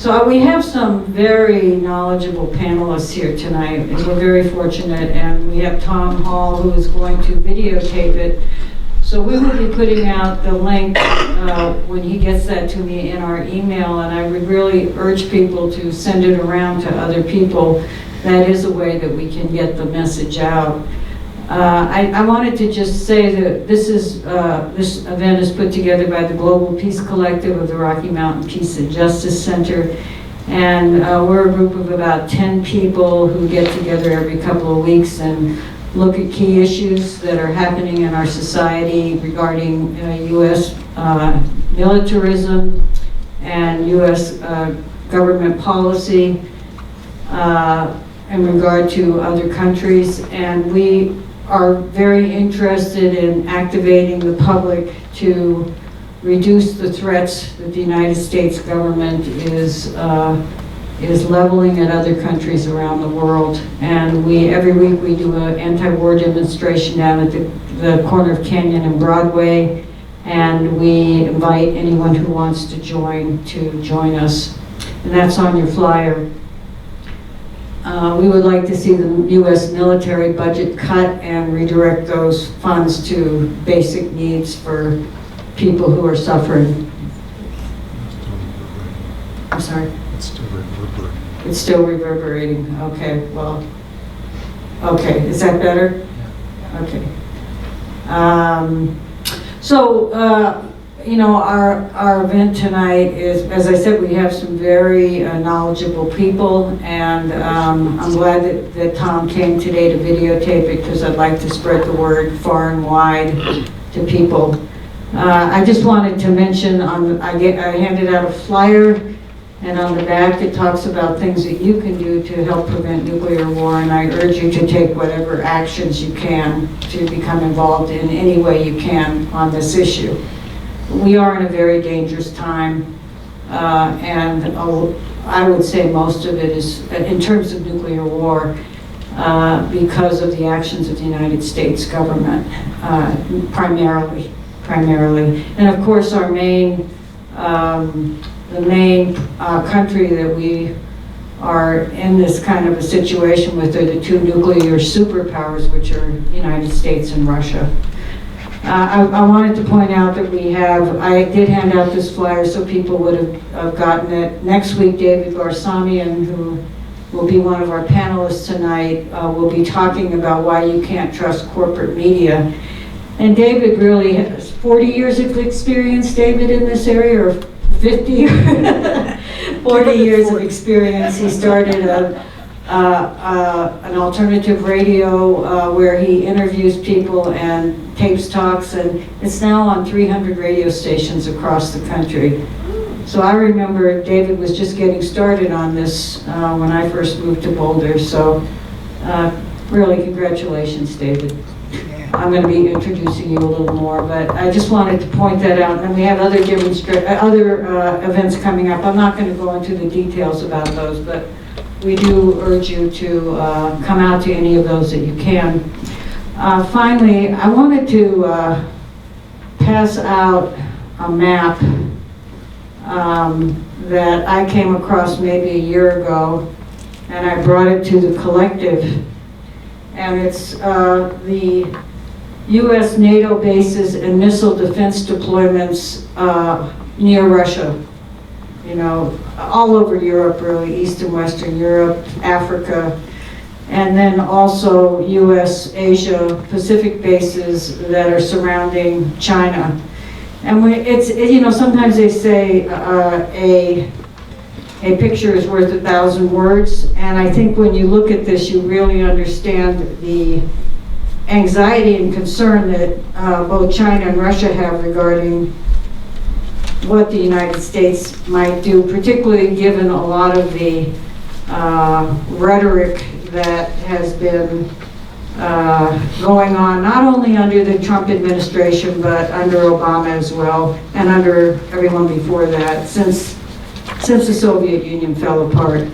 So we have some very knowledgeable panelists here tonight, and we're very fortunate, and we have Tom Hall, who is going to videotape it. So we will be putting out the link when he gets that to me in our email, and I would really urge people to send it around to other people. That is a way that we can get the message out. I wanted to just say that this event is put together by the Global Peace Collective of the Rocky Mountain Peace and Justice Center, and we're a group of about 10 people who get together every couple of weeks and look at key issues that are happening in our society regarding U.S. militarism and U.S. government policy in regard to other countries. And we are very interested in activating the public to reduce the threats that the United States government is leveling at other countries around the world. And every week we do an anti-war demonstration down at the corner of Canyon and Broadway, and we invite anyone who wants to join us. And that's on your flyer. We would like to see the U.S. military budget cut and redirect those funds to basic needs for people who are suffering. I'm sorry? It's still reverberating. It's still reverberating. Okay, well, okay, is that better? Yeah. Okay. You know, our event tonight is, as I said, we have some very knowledgeable people, and I'm glad that Tom came today to videotape it, because I'd like to spread the word far and wide to people. I just wanted to mention, I handed out a flyer, and on the back it talks about things that you can do to help prevent nuclear war, and I urge you to take whatever actions you can to become involved in any way you can on this issue. We are in a very dangerous time, and I would say most of it is, in terms of nuclear war, because of the actions of the United States government, primarily. And of course, our main, the main country that we are in this kind of a situation with are the two nuclear superpowers, which are the United States and Russia. I wanted to point out that I did hand out this flyer so people would have gotten it. Next week, David Barsamian, who will be one of our panelists tonight, will be talking about why you can't trust corporate media. And David really has 40 years of experience, David, in this area, or 50? 40 years of experience. He started an alternative radio where he interviews people and tapes talks, and it's now on 300 radio stations across the country. So I remember David was just getting started on this when I first moved to Boulder. So really, congratulations, David. I'm going to be introducing you a little more, but I just wanted to point that out. And we have other events coming up. I'm not going to go into the details about those, but we do urge you to come out to any of those that you can. Finally, I wanted to pass out a map that I came across maybe a year ago, and I brought it to the collective. And it's the U.S. NATO bases and missile defense deployments near Russia. You know, all over Europe, really, East and Western Europe, Africa, and then also U.S., Asia, Pacific bases that are surrounding China. And you know, sometimes they say a picture is worth 1,000 words, and I think when you look at this, you really understand the anxiety and concern that both China and Russia have regarding what the United States might do, particularly given a lot of the rhetoric that has been going on, not only under the Trump administration, but under Obama as well, and under everyone before that, since the Soviet Union fell apart.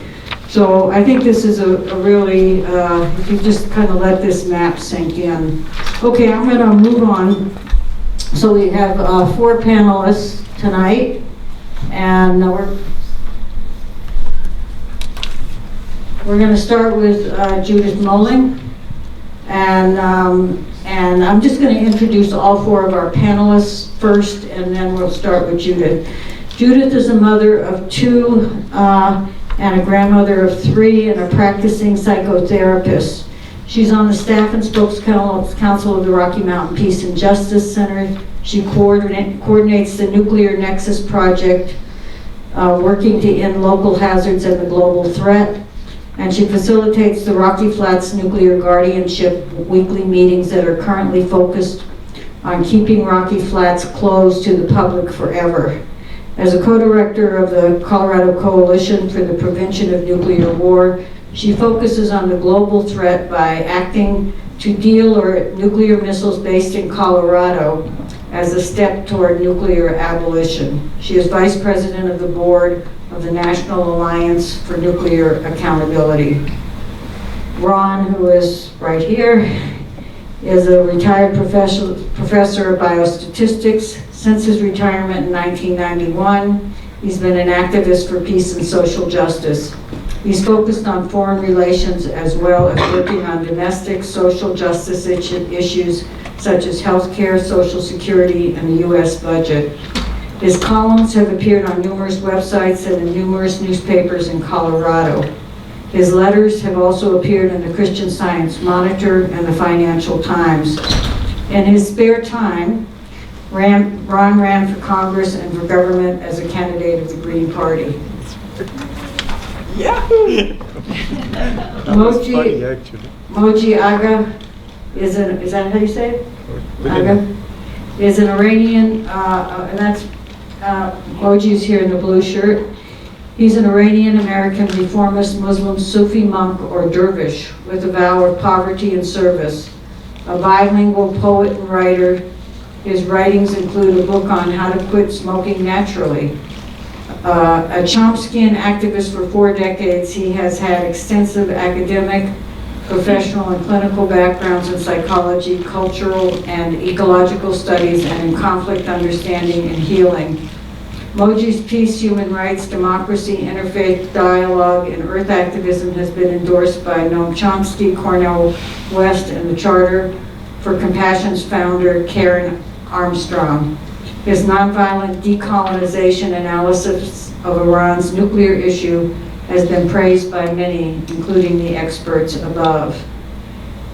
So I think this is a really, if you just kind of let this map sink in. Okay, I'm going to move on. So we have 4 panelists tonight, and We're going to start with Judith Mulling, and I'm just going to introduce all four of our panelists first, and then we'll start with Judith. Judith is a mother of two and a grandmother of three and a practicing psychotherapist. She's on the staff and spokescouncil of the Rocky Mountain Peace and Justice Center. She coordinates the Nuclear Nexus Project, working to end local hazards and the global threat. And she facilitates the Rocky Flats Nuclear Guardianship weekly meetings that are currently focused on keeping Rocky Flats closed to the public forever. As a co-director of the Colorado Coalition for the Prevention of Nuclear War, she focuses on the global threat by acting to deal nuclear missiles based in Colorado as a step toward nuclear abolition. She is vice president of the board of the National Alliance for Nuclear Accountability. Ron, who is right here, is a retired professor of biostatistics. Since his retirement in 1991, he's been an activist for peace and social justice. He's focused on foreign relations as well as working on domestic social justice issues such as healthcare, social security, and the U.S. budget. His columns have appeared on numerous websites and in numerous newspapers in Colorado. His letters have also appeared in the Christian Science Monitor and the Financial Times. In his spare time, Ron ran for Congress and for government as a candidate of the Green Party. Yeah. Moji Aga is that how you say it? Aga is an Iranian, and that's Moji's here in the blue shirt. He's an Iranian-American reformist Muslim Sufi monk or dervish with a vow of poverty and service. A bilingual poet and writer, his writings include a book on how to quit smoking naturally. A Chomskyan activist for 4 decades, he has had extensive academic, professional, and clinical backgrounds in psychology, cultural, and ecological studies, and in conflict understanding and healing. Moji's peace, human rights, democracy, interfaith dialogue, and earth activism has been endorsed by Noam Chomsky, Cornel West, and the Charter for Compassion's founder, Karen Armstrong. His nonviolent decolonization analysis of Iran's nuclear issue has been praised by many, including the experts above.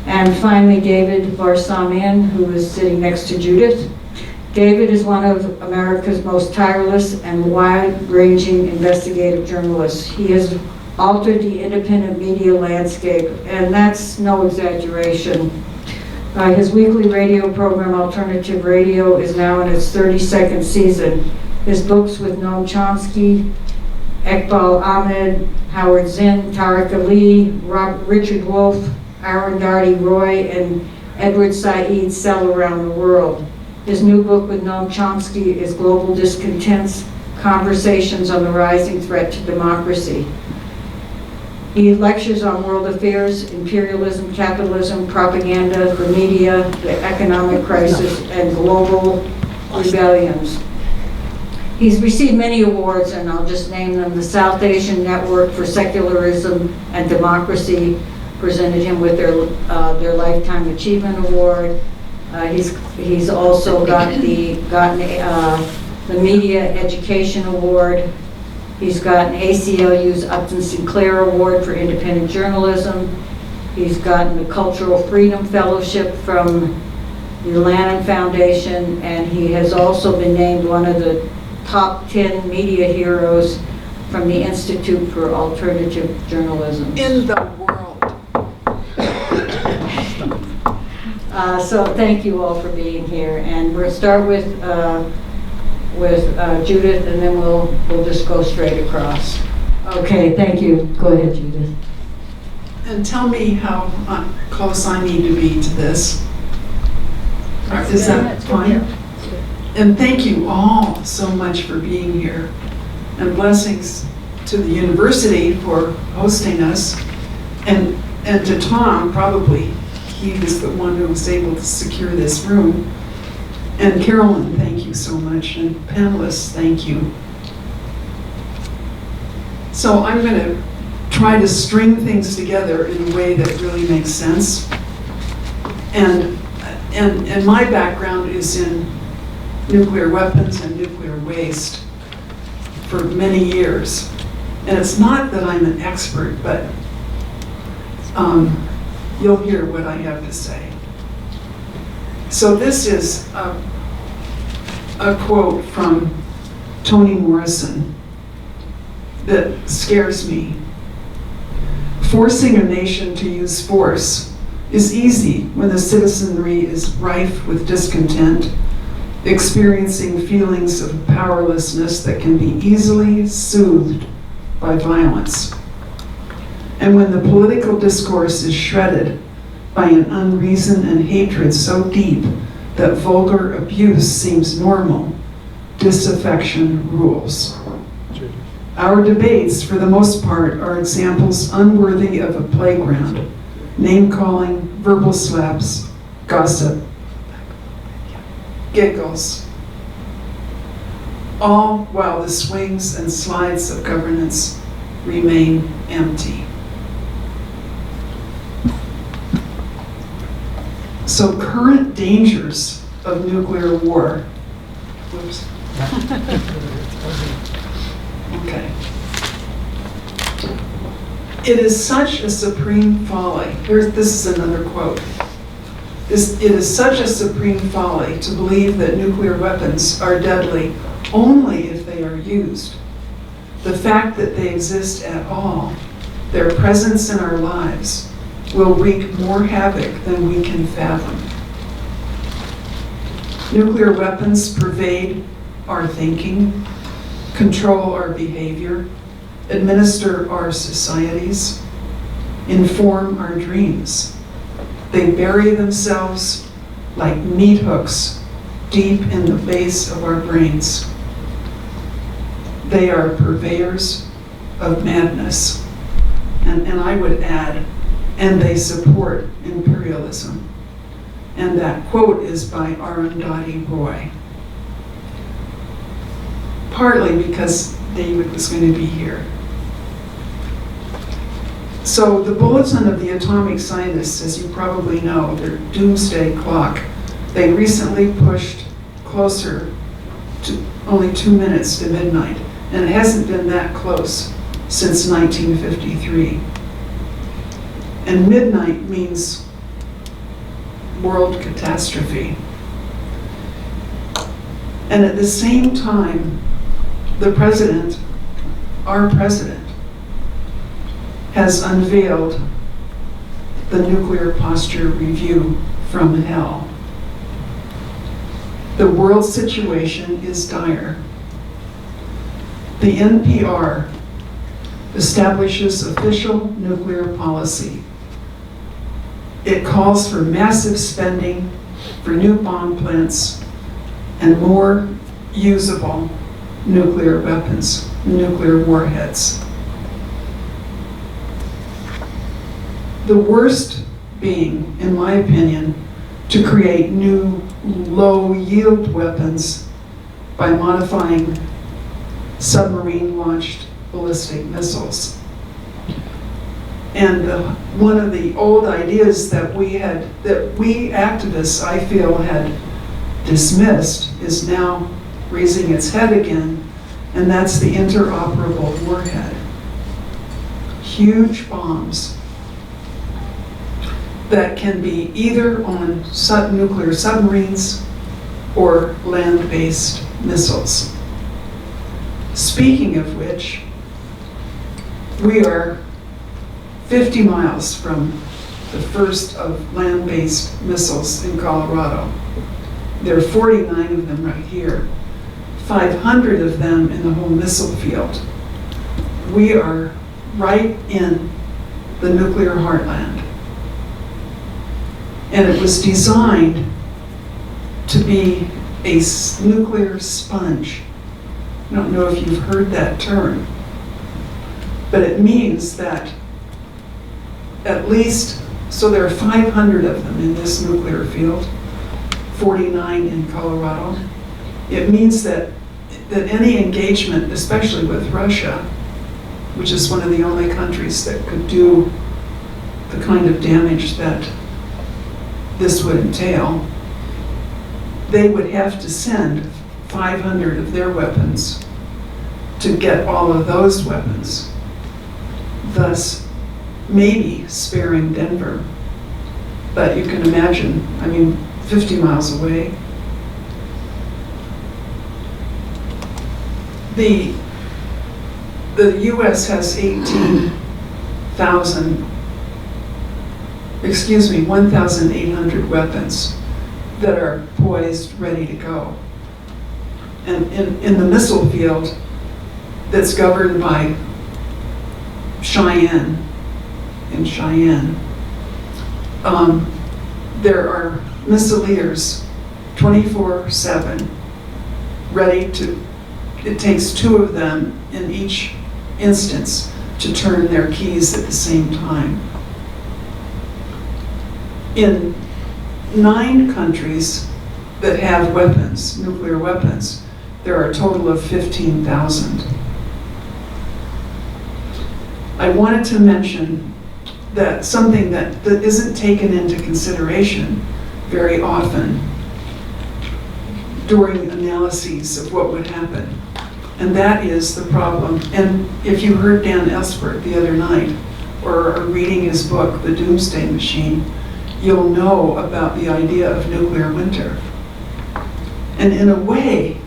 And finally, David Barsamian, who is sitting next to Judith. David is one of America's most tireless and wide-ranging investigative journalists. He has altered the independent media landscape, and that's no exaggeration. His weekly radio program, Alternative Radio, is now in its 32nd season. His books with Noam Chomsky, Iqbal Ahmed, Howard Zinn, Tariq Ali, Richard Wolff, Arundhati Roy, and Edward Said sell around the world. His new book with Noam Chomsky is Global Discontents, Conversations on the Rising Threat to Democracy. He lectures on world affairs, imperialism, capitalism, propaganda, the media, the economic crisis, and global rebellions. He's received many awards, and I'll just name them. The South Asian Network for Secularism and Democracy presented him with their Lifetime Achievement Award. He's also gotten the Media Education Award. He's gotten ACLU's Upton Sinclair Award for Independent Journalism. He's gotten the Cultural Freedom Fellowship from the Lannan Foundation, and he has also been named one of the top 10 media heroes from the Institute for Alternative Journalism. In the world. So thank you all for being here, and we'll start with Judith, and then we'll just go straight across. Okay, thank you. Go ahead, Judith. And tell me how close I need to be to this. Is that fine? And thank you all so much for being here. And blessings to the university for hosting us. And to Tom, probably he was the one who was able to secure this room. And Carolyn, thank you so much. And panelists, thank you. So I'm going to try to string things together in a way that really makes sense. And my background is in nuclear weapons and nuclear waste for many years. And it's not that I'm an expert, but you'll hear what I have to say. So this is a quote from Toni Morrison that scares me. Forcing a nation to use force is easy when the citizenry is rife with discontent, experiencing feelings of powerlessness that can be easily soothed by violence. And when the political discourse is shredded by an unreason and hatred so deep that vulgar abuse seems normal, disaffection rules. Our debates, for the most part, are examples unworthy of a playground, name-calling, verbal slaps, gossip, giggles, all while the swings and slides of governance remain empty. So current dangers of nuclear war. Whoops. Okay. It is such a supreme folly. This is another quote. It is such a supreme folly to believe that nuclear weapons are deadly only if they are used. The fact that they exist at all, their presence in our lives, will wreak more havoc than we can fathom. Nuclear weapons pervade our thinking, control our behavior, administer our societies, inform our dreams. They bury themselves like meat hooks deep in the base of our brains. They are purveyors of madness. And I would add, and they support imperialism. And that quote is by Arundhati Roy. Partly because David was going to be here. So the Bulletin of the Atomic Scientists, as you probably know, their doomsday clock, they recently pushed closer to only 2 minutes to midnight. And it hasn't been that close since 1953. And midnight means world catastrophe. And at the same time, the president, our president, has unveiled the Nuclear Posture Review from hell. The world situation is dire. The NPR establishes official nuclear policy. It calls for massive spending for new bomb plants and more usable nuclear weapons, nuclear warheads. The worst being, in my opinion, to create new low-yield weapons by modifying submarine-launched ballistic missiles. And one of the old ideas that we activists, I feel, had dismissed is now raising its head again, and that's the interoperable warhead. Huge bombs that can be either on nuclear submarines or land-based missiles. Speaking of which, we are 50 miles from the first of land-based missiles in Colorado. There are 49 of them right here, 500 of them in the whole missile field. We are right in the nuclear heartland. And it was designed to be a nuclear sponge. I don't know if you've heard that term, but it means that at least, so there are 500 of them in this nuclear field, 49 in Colorado. It means that any engagement, especially with Russia, which is one of the only countries that could do the kind of damage that this would entail, they would have to send 500 of their weapons to get all of those weapons, thus maybe sparing Denver. But you can imagine, I mean, 50 miles away. The US has 1,800 weapons that are poised, ready to go. And in the missile field that's governed by Cheyenne, there are missileers 24/7 ready to, it takes 2 of them in each instance to turn their keys at the same time. In 9 countries that have weapons, nuclear weapons, there are a total of 15,000. I wanted to mention that something that isn't taken into consideration very often during analyses of what would happen, and that is the problem. And if you heard Dan Elspert the other night, or are reading his book, The Doomsday Machine, you'll know about the idea of nuclear winter. And in a way,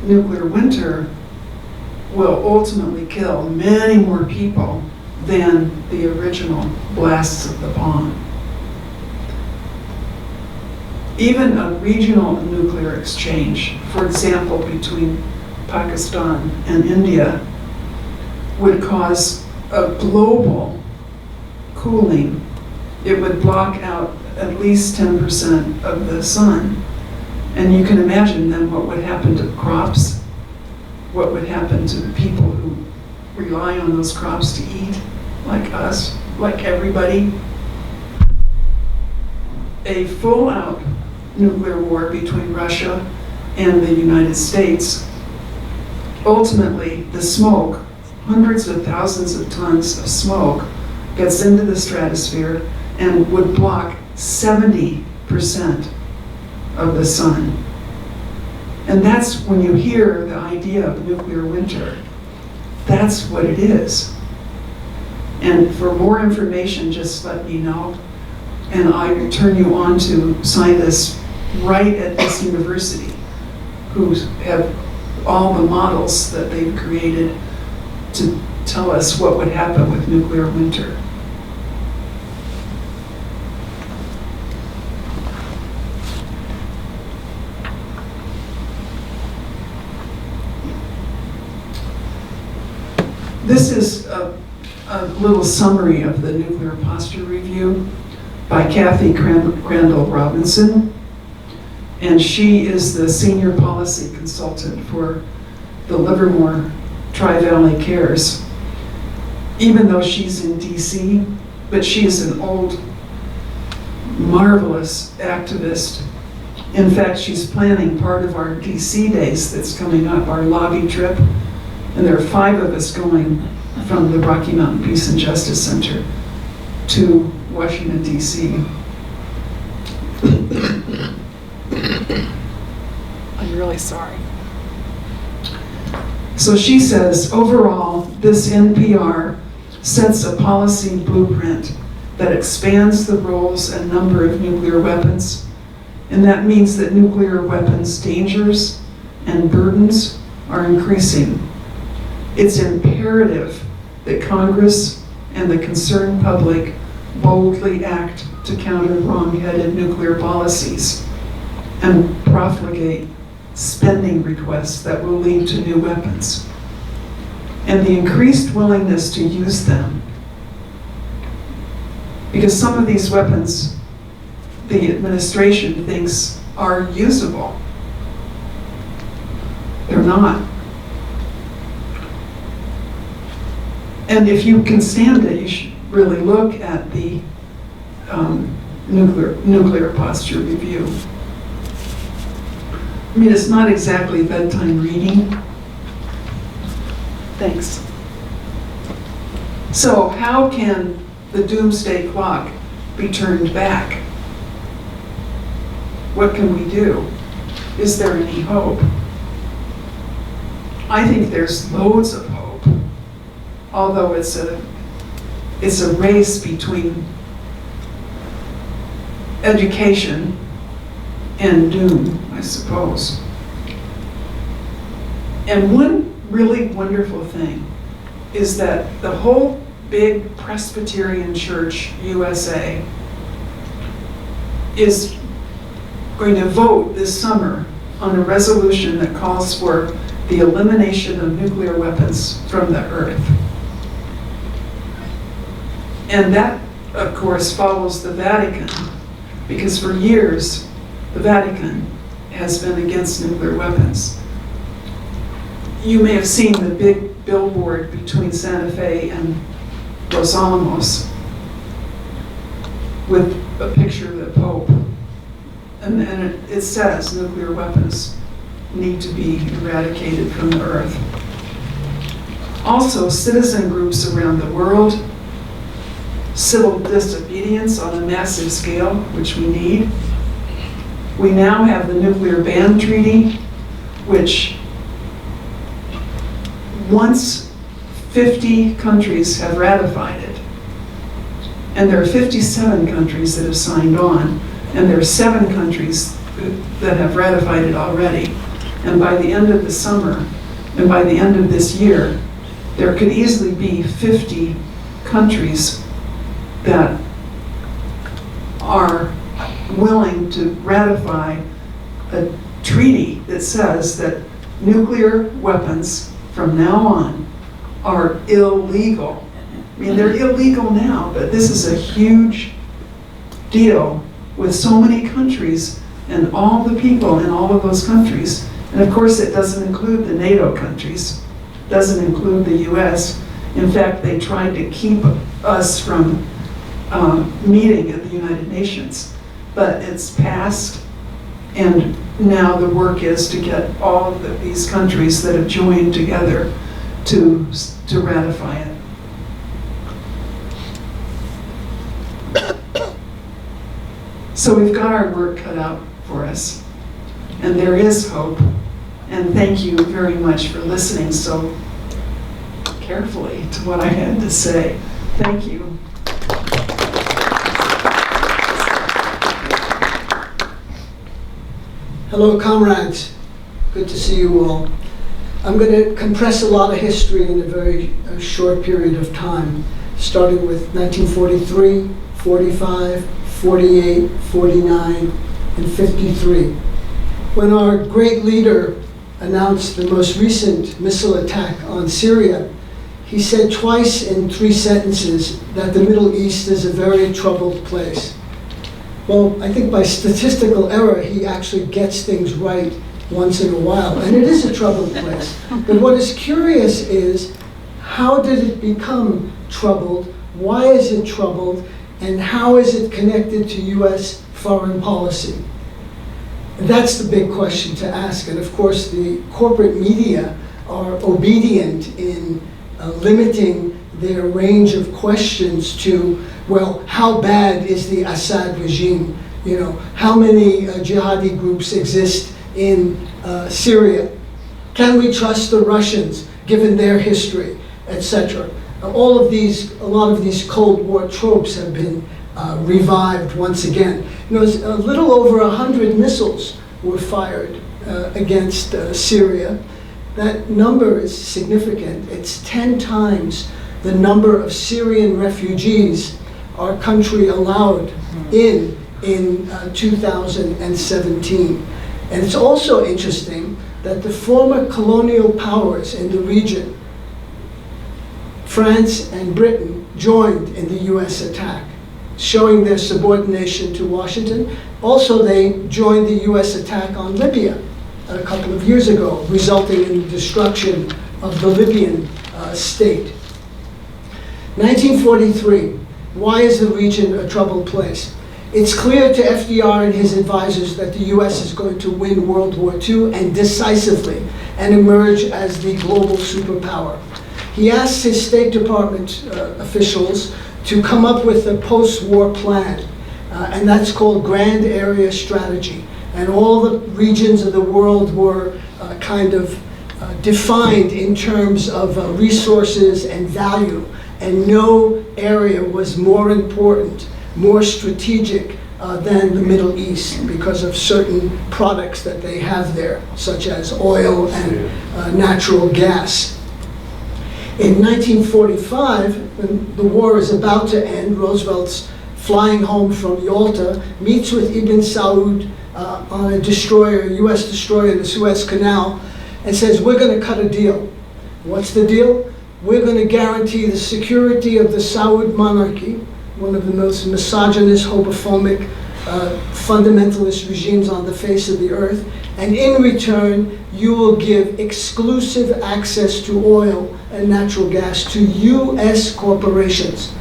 nuclear winter will ultimately kill many more people than the original blasts of the bomb. Even a regional nuclear exchange, for example, between Pakistan and India, would cause a global cooling. It would block out at least 10% of the sun. And you can imagine then what would happen to crops, what would happen to the people who rely on those crops to eat, like us, like everybody. A full-out nuclear war between Russia and the United States, ultimately the smoke, hundreds of thousands of tons of smoke, gets into the stratosphere and would block 70% of the sun. And that's when you hear the idea of nuclear winter, that's what it is. And for more information, just let me know. And I will turn you on to scientists right at this university who have all the models that they've created to tell us what would happen with nuclear winter. This is a little summary of the Nuclear Posture Review by Kathy Crandall Robinson. And she is the senior policy consultant for the Livermore Tri-Valley Cares. Even though she's in DC, but she is an old, marvelous activist. In fact, she's planning part of our DC days that's coming up, our lobby trip. And there are 5 of us going from the Rocky Mountain Peace and Justice Center to Washington, D.C. I'm really sorry. So she says, overall, this NPR sets a policy blueprint that expands the roles and number of nuclear weapons, and that means that nuclear weapons dangers and burdens are increasing. It's imperative that Congress and the concerned public boldly act to counter wrong-headed nuclear policies and profligate spending requests that will lead to new weapons. And the increased willingness to use them, because some of these weapons the administration thinks are usable. They're not. And if you can stand it, you should really look at the nuclear posture review. I mean, it's not exactly bedtime reading. Thanks. So how can the doomsday clock be turned back? What can we do? Is there any hope? I think there's loads of hope, although it's a race between education and doom, I suppose. And one really wonderful thing is that the whole big Presbyterian Church USA is going to vote this summer on a resolution that calls for the elimination of nuclear weapons from the earth. And that, of course, follows the Vatican, because for years, the Vatican has been against nuclear weapons. You may have seen the big billboard between Santa Fe and Los Alamos with a picture of the Pope. And it says nuclear weapons need to be eradicated from the earth. Also, citizen groups around the world, civil disobedience on a massive scale, which we need. We now have the Nuclear Ban Treaty, which once 50 countries have ratified it, and there are 57 countries that have signed on, and there are 7 countries that have ratified it already. And by the end of the summer, and by the end of this year, there could easily be 50 countries that are willing to ratify a treaty that says that nuclear weapons from now on are illegal. I mean, they're illegal now, but this is a huge deal with so many countries and all the people in all of those countries. And of course, it doesn't include the NATO countries, doesn't include the US. In fact, they tried to keep us from meeting at the United Nations, but it's passed, and now the work is to get all of these countries that have joined together to ratify it. So we've got our work cut out for us, and there is hope. And thank you very much for listening so carefully to what I had to say. Thank you. Hello, comrades. Good to see you all. I'm going to compress a lot of history in a very short period of time, starting with 1943, 45, 48, 49, and 53. When our great leader announced the most recent missile attack on Syria, he said twice in 3 sentences that the Middle East is a very troubled place. Well, I think by statistical error, he actually gets things right once in a while, and it is a troubled place. But what is curious is, how did it become troubled? Why is it troubled? And how is it connected to US foreign policy? That's the big question to ask. And of course, the corporate media are obedient in limiting their range of questions to, well, how bad is the Assad regime? You know, how many jihadi groups exist in Syria? Can we trust the Russians, given their history, etc.? A lot of these Cold War tropes have been revived once again. You know, a little over 100 missiles were fired against Syria. That number is significant. It's 10 times the number of Syrian refugees our country allowed in 2017. And it's also interesting that the former colonial powers in the region, France and Britain, joined in the US attack, showing their subordination to Washington. Also, they joined the US attack on Libya a couple of years ago, resulting in the destruction of the Libyan state. 1943, why is the region a troubled place? It's clear to FDR and his advisors that the US is going to win World War II and decisively and emerge as the global superpower. He asked his State Department officials to come up with a post-war plan, and that's called Grand Area Strategy. And all the regions of the world were kind of defined in terms of resources and value, and no area was more important, more strategic than the Middle East because of certain products that they have there, such as oil and natural gas. In 1945, when the war is about to end, Roosevelt's flying home from Yalta, meets with Ibn Saud on a destroyer, a US destroyer in the Suez Canal, and says, we're going to cut a deal. What's the deal? We're going to guarantee the security of the Saud monarchy, one of the most misogynist, homophobic, fundamentalist regimes on the face of the earth, and in return, you will give exclusive access to oil and natural gas to US corporations.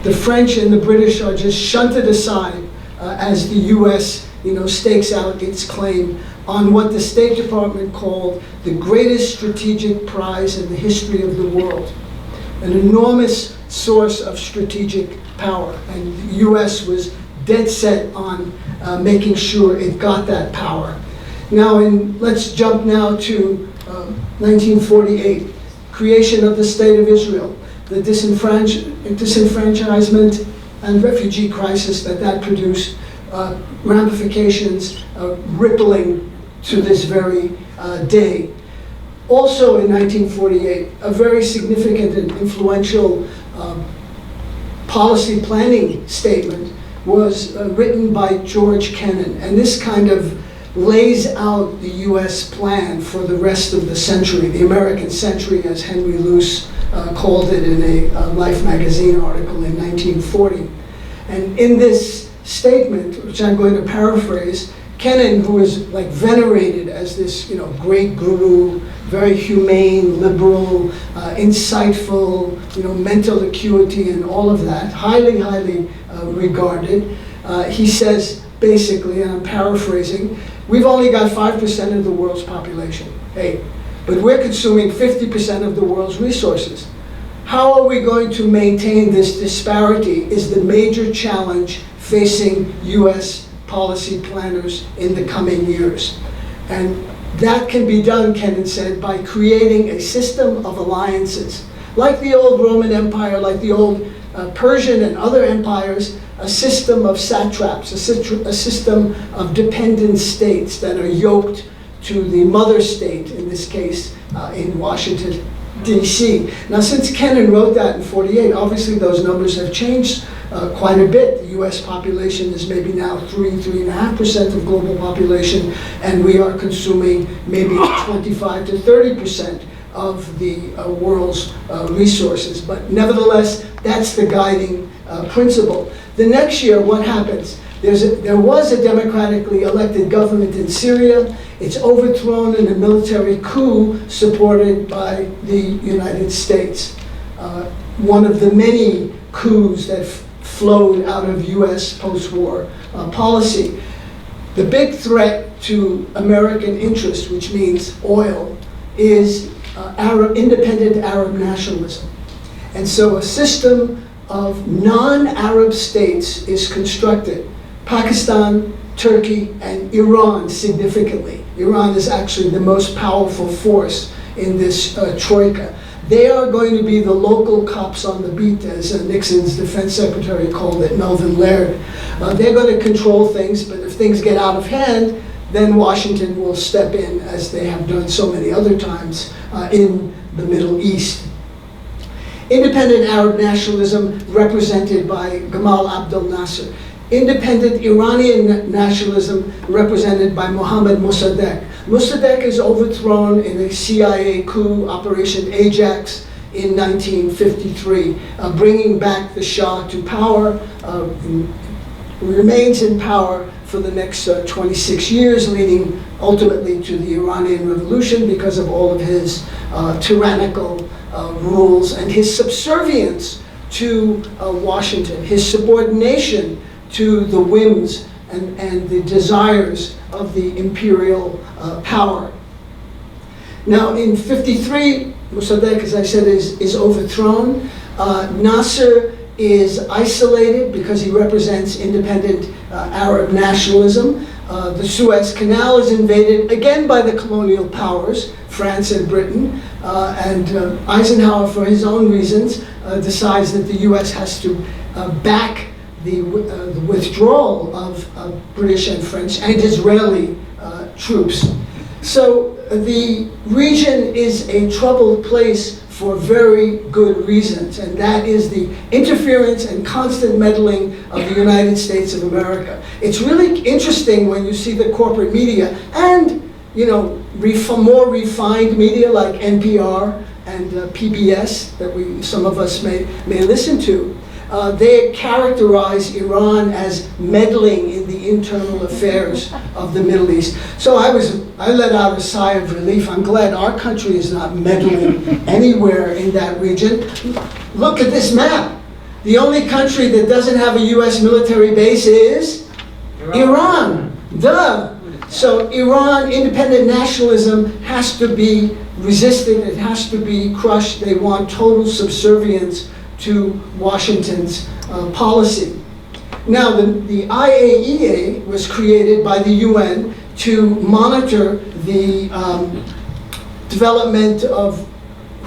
The French and the British are just shunted aside as the US stakes out its claim on what the State Department called the greatest strategic prize in the history of the world, an enormous source of strategic power. And the US was dead set on making sure it got that power. Now, let's jump now to 1948, creation of the State of Israel, the disenfranchisement and refugee crisis that produced, ramifications rippling to this very day. Also in 1948, a very significant and influential policy planning statement was written by George Kennan, and this kind of lays out the US plan for the rest of the century, the American century, as Henry Luce called it in a Life magazine article in 1940. And in this statement, which I'm going to paraphrase, Kennan, who is like venerated as this great guru, very humane, liberal, insightful, mental acuity and all of that, highly, highly regarded, he says basically, and I'm paraphrasing, we've only got 5% of the world's population, hey, but we're consuming 50% of the world's resources. How are we going to maintain this disparity is the major challenge facing US policy planners in the coming years. And that can be done, Kennan said, by creating a system of alliances. Like the old Roman Empire, like the old Persian and other empires, a system of satraps, a system of dependent states that are yoked to the mother state, in this case, in Washington, D.C. Now, since Kennan wrote that in 48, obviously those numbers have changed quite a bit. The US population is maybe now 3.5% of global population, and we are consuming maybe 25 to 30% of the world's resources. But nevertheless, that's the guiding principle. The next year, what happens? There was a democratically elected government in Syria. It's overthrown in a military coup supported by the United States. One of the many coups that flowed out of US post-war policy. The big threat to American interest, which means oil, is independent Arab nationalism. And so a system of non-Arab states is constructed. Pakistan, Turkey, and Iran significantly. Iran is actually the most powerful force in this troika. They are going to be the local cops on the beat, as Nixon's defense secretary called it, Melvin Laird. They're going to control things, but if things get out of hand, then Washington will step in, as they have done so many other times in the Middle East. Independent Arab nationalism represented by Gamal Abdel Nasser. Independent Iranian nationalism represented by Mohammad Mossadegh. Mossadegh is overthrown in a CIA coup, Operation Ajax, in 1953, bringing back the Shah to power, remains in power for the next 26 years, leading ultimately to the Iranian Revolution because of all of his tyrannical rules and his subservience to Washington, his subordination to the whims and the desires of the imperial power. Now, in 53, Mossadegh, as I said, is overthrown. Nasser is isolated because he represents independent Arab nationalism. The Suez Canal is invaded again by the colonial powers, France and Britain, and Eisenhower, for his own reasons, decides that the US has to back the withdrawal of British and French and Israeli troops. So the region is a troubled place for very good reasons, and that is the interference and constant meddling of the United States of America. It's really interesting when you see the corporate media and, you know, more refined media like NPR and PBS that some of us may listen to. They characterize Iran as meddling in the internal affairs of the Middle East. So I let out a sigh of relief. I'm glad our country is not meddling anywhere in that region. Look at this map. The only country that doesn't have a US military base is Iran. Duh. So Iran, independent nationalism has to be resisted. It has to be crushed. They want total subservience to Washington's policy. Now, the IAEA was created by the UN to monitor the development of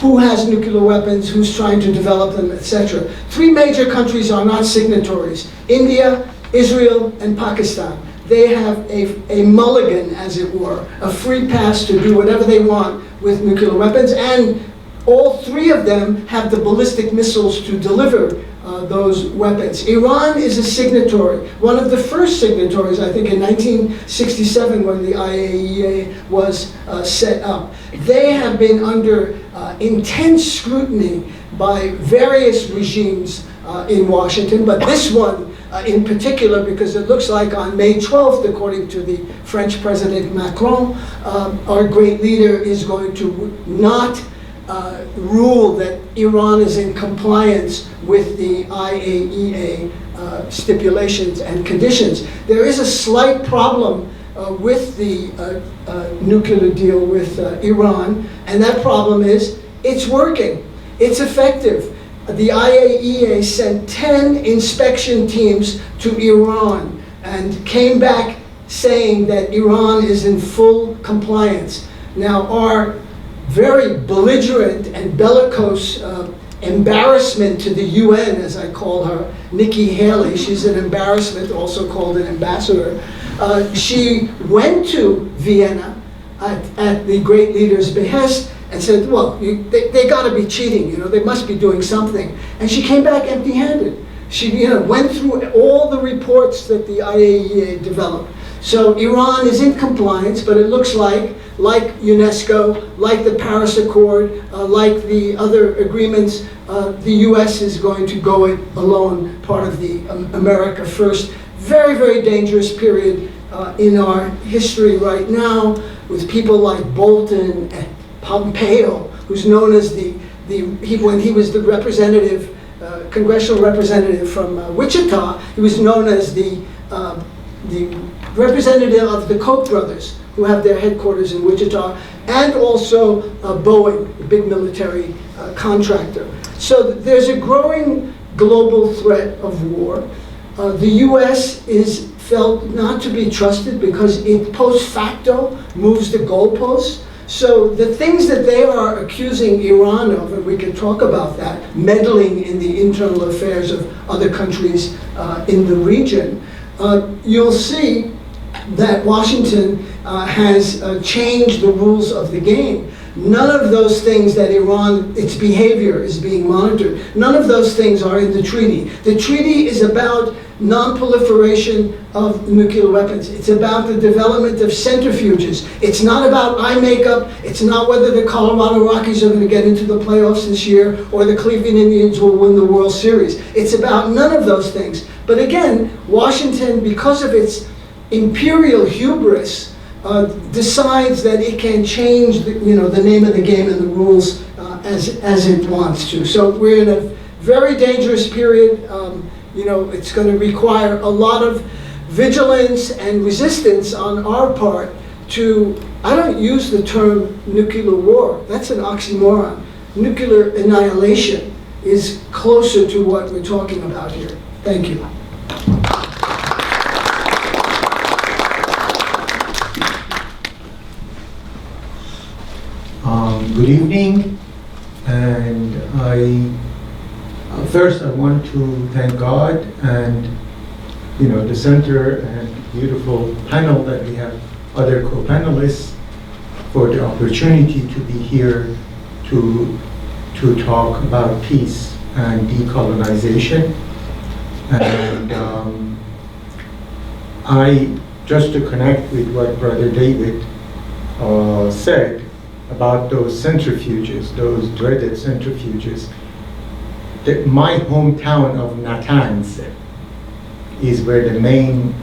who has nuclear weapons, who's trying to develop them, etc. 3 major countries are not signatories: India, Israel, and Pakistan. They have a mulligan, as it were, a free pass to do whatever they want with nuclear weapons, and all 3 of them have the ballistic missiles to deliver those weapons. Iran is a signatory, one of the first signatories, I think, in 1967 when the IAEA was set up. They have been under intense scrutiny by various regimes in Washington, but this one in particular, because it looks like on May 12th, according to the French President Macron, our great leader is going to not rule that Iran is in compliance with the IAEA stipulations and conditions. There is a slight problem with the nuclear deal with Iran, and that problem is it's working. It's effective. The IAEA sent 10 inspection teams to Iran and came back saying that Iran is in full compliance. Now, our very belligerent and bellicose embarrassment to the UN, as I call her, Nikki Haley, she's an embarrassment, also called an ambassador. She went to Vienna at the great leader's behest and said, well, they got to be cheating, you know, they must be doing something. And she came back empty-handed. She went through all the reports that the IAEA developed. So Iran is in compliance, but it looks like UNESCO, like the Paris Accord, like the other agreements, the US is going to go it alone, part of the America First. Very, very dangerous period in our history right now, with people like Bolton and Pompeo, who's known as when he was the representative, congressional representative from Wichita, he was known as the representative of the Koch brothers, who have their headquarters in Wichita, and also Boeing, the big military contractor. So there's a growing global threat of war. The US is felt not to be trusted because it post facto moves the goalposts. So the things that they are accusing Iran of, and we can talk about that, meddling in the internal affairs of other countries in the region, you'll see that Washington has changed the rules of the game. None of those things that Iran, its behavior is being monitored, none of those things are in the treaty. The treaty is about non-proliferation of nuclear weapons. It's about the development of centrifuges. It's not about eye makeup. It's not whether the Colorado Rockies are going to get into the playoffs this year or the Cleveland Indians will win the World Series. It's about none of those things. But again, Washington, because of its imperial hubris, decides that it can change the name of the game and the rules as it wants to. So we're in a very dangerous period. you know, it's going to require a lot of vigilance and resistance on our part to, I don't use the term nuclear war, that's an oxymoron. Nuclear annihilation is closer to what we're talking about here. Thank you. Good evening, and first I want to thank God and the center and beautiful panel that we have, other co-panelists, for the opportunity to be here to talk about peace and decolonization. And just to connect with what Brother David said about those centrifuges, those dreaded centrifuges, that my hometown of Natanz is where the main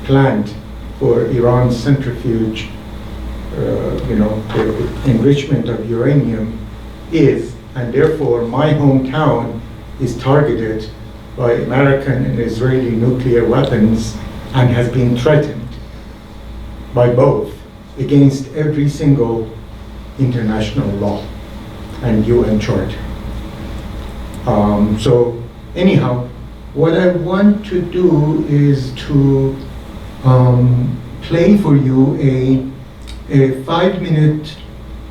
plant for Iran's centrifuge, the enrichment of uranium is, and therefore my hometown is targeted by American and Israeli nuclear weapons and has been threatened by both against every single international law and UN charter. So anyhow, what I want to do is to play for you a 5-minute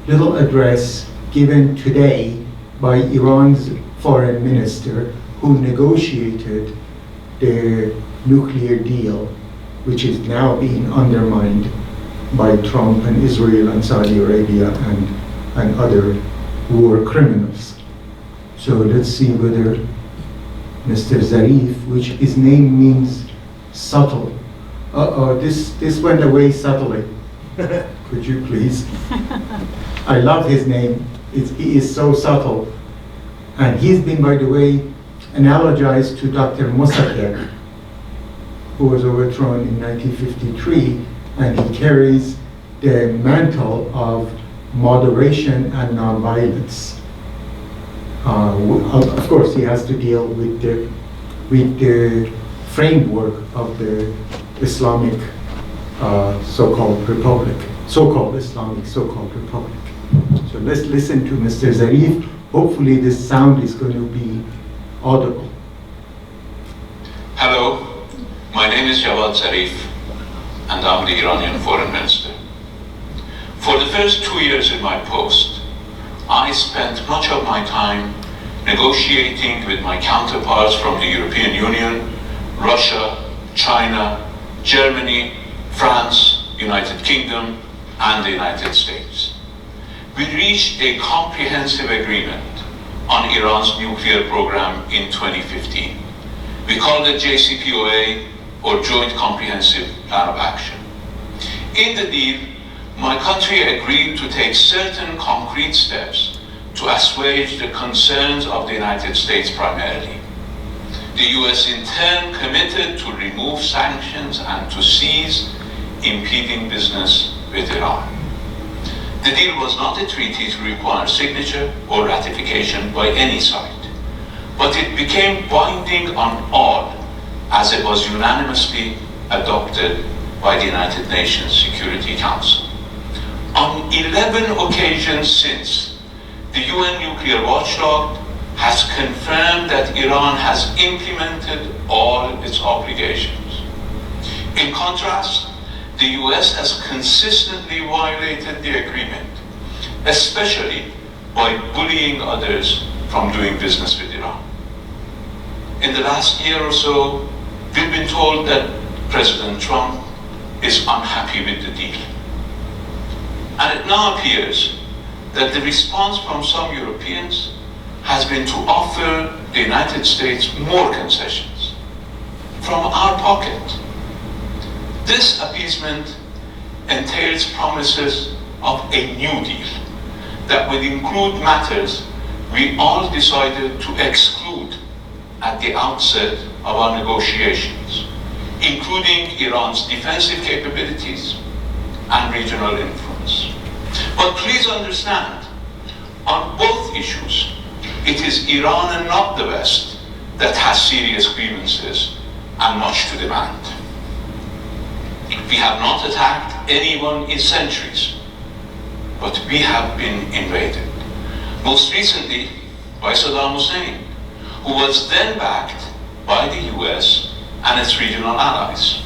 little address given today by Iran's foreign minister, who negotiated the nuclear deal, which is now being undermined by Trump and Israel and Saudi Arabia and other war criminals. So let's see whether Mr. Zarif, which his name means subtle. This went away subtly. Could you please? I love his name. He is so subtle. And he's been, by the way, analogized to Dr. Mossadegh, who was overthrown in 1953, and he carries the mantle of moderation and nonviolence. Of course, he has to deal with the framework of the Islamic so-called republic, so-called Islamic so-called republic. So let's listen to Mr. Zarif. Hopefully this sound is going to be audible. Hello, my name is Javad Zarif, and I'm the Iranian foreign minister. For the first 2 years in my post, I spent much of my time negotiating with my counterparts from the European Union, Russia, China, Germany, France, United Kingdom, and the United States. We reached a comprehensive agreement on Iran's nuclear program in 2015. We called it JCPOA, or Joint Comprehensive Plan of Action. In the deal, my country agreed to take certain concrete steps to assuage the concerns of the United States primarily. The US in turn committed to remove sanctions and to cease impeding business with Iran. The deal was not a treaty to require signature or ratification by any side, but it became binding on all as it was unanimously adopted by the United Nations Security Council. On 11 occasions since, the UN nuclear watchdog has confirmed that Iran has implemented all its obligations. In contrast, the US has consistently violated the agreement, especially by bullying others from doing business with Iran. In the last year or so, we've been told that President Trump is unhappy with the deal. And it now appears that the response from some Europeans has been to offer the United States more concessions from our pocket. This appeasement entails promises of a new deal that would include matters we all decided to exclude at the outset of our negotiations, including Iran's defensive capabilities and regional influence. But please understand, on both issues, it is Iran and not the West that has serious grievances and much to demand. We have not attacked anyone in centuries, but we have been invaded. Most recently by Saddam Hussein, who was then backed by the US and its regional allies.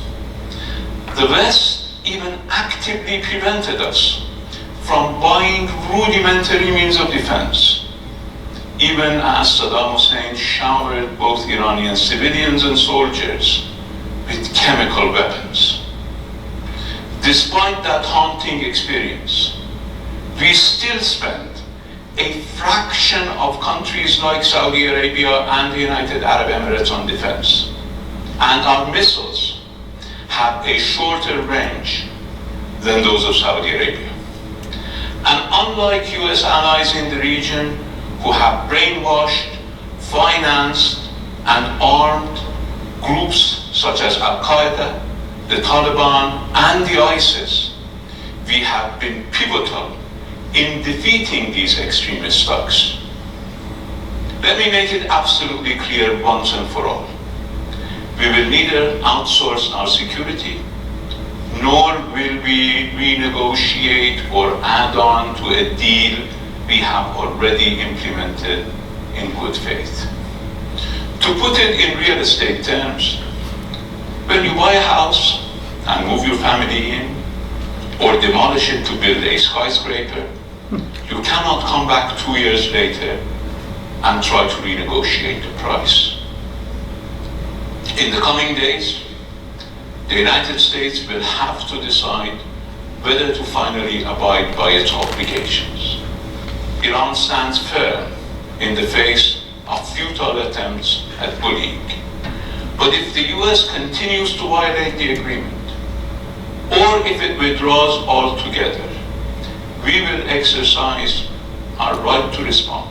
The West even actively prevented us from buying rudimentary means of defense, even as Saddam Hussein showered both Iranian civilians and soldiers with chemical weapons. Despite that haunting experience, we still spend a fraction of countries like Saudi Arabia and the United Arab Emirates on defense. And our missiles have a shorter range than those of Saudi Arabia. And unlike US allies in the region who have brainwashed, financed, and armed groups such as Al-Qaeda, the Taliban, and the ISIS, we have been pivotal in defeating these extremist thugs. Let me make it absolutely clear once and for all. We will neither outsource our security, nor will we renegotiate or add on to a deal we have already implemented in good faith. To put it in real estate terms, when you buy a house and move your family in, or demolish it to build a skyscraper, you cannot come back 2 years later and try to renegotiate the price. In the coming days, the United States will have to decide whether to finally abide by its obligations. Iran stands firm in the face of futile attempts at bullying. But if the US continues to violate the agreement, or if it withdraws altogether, we will exercise our right to respond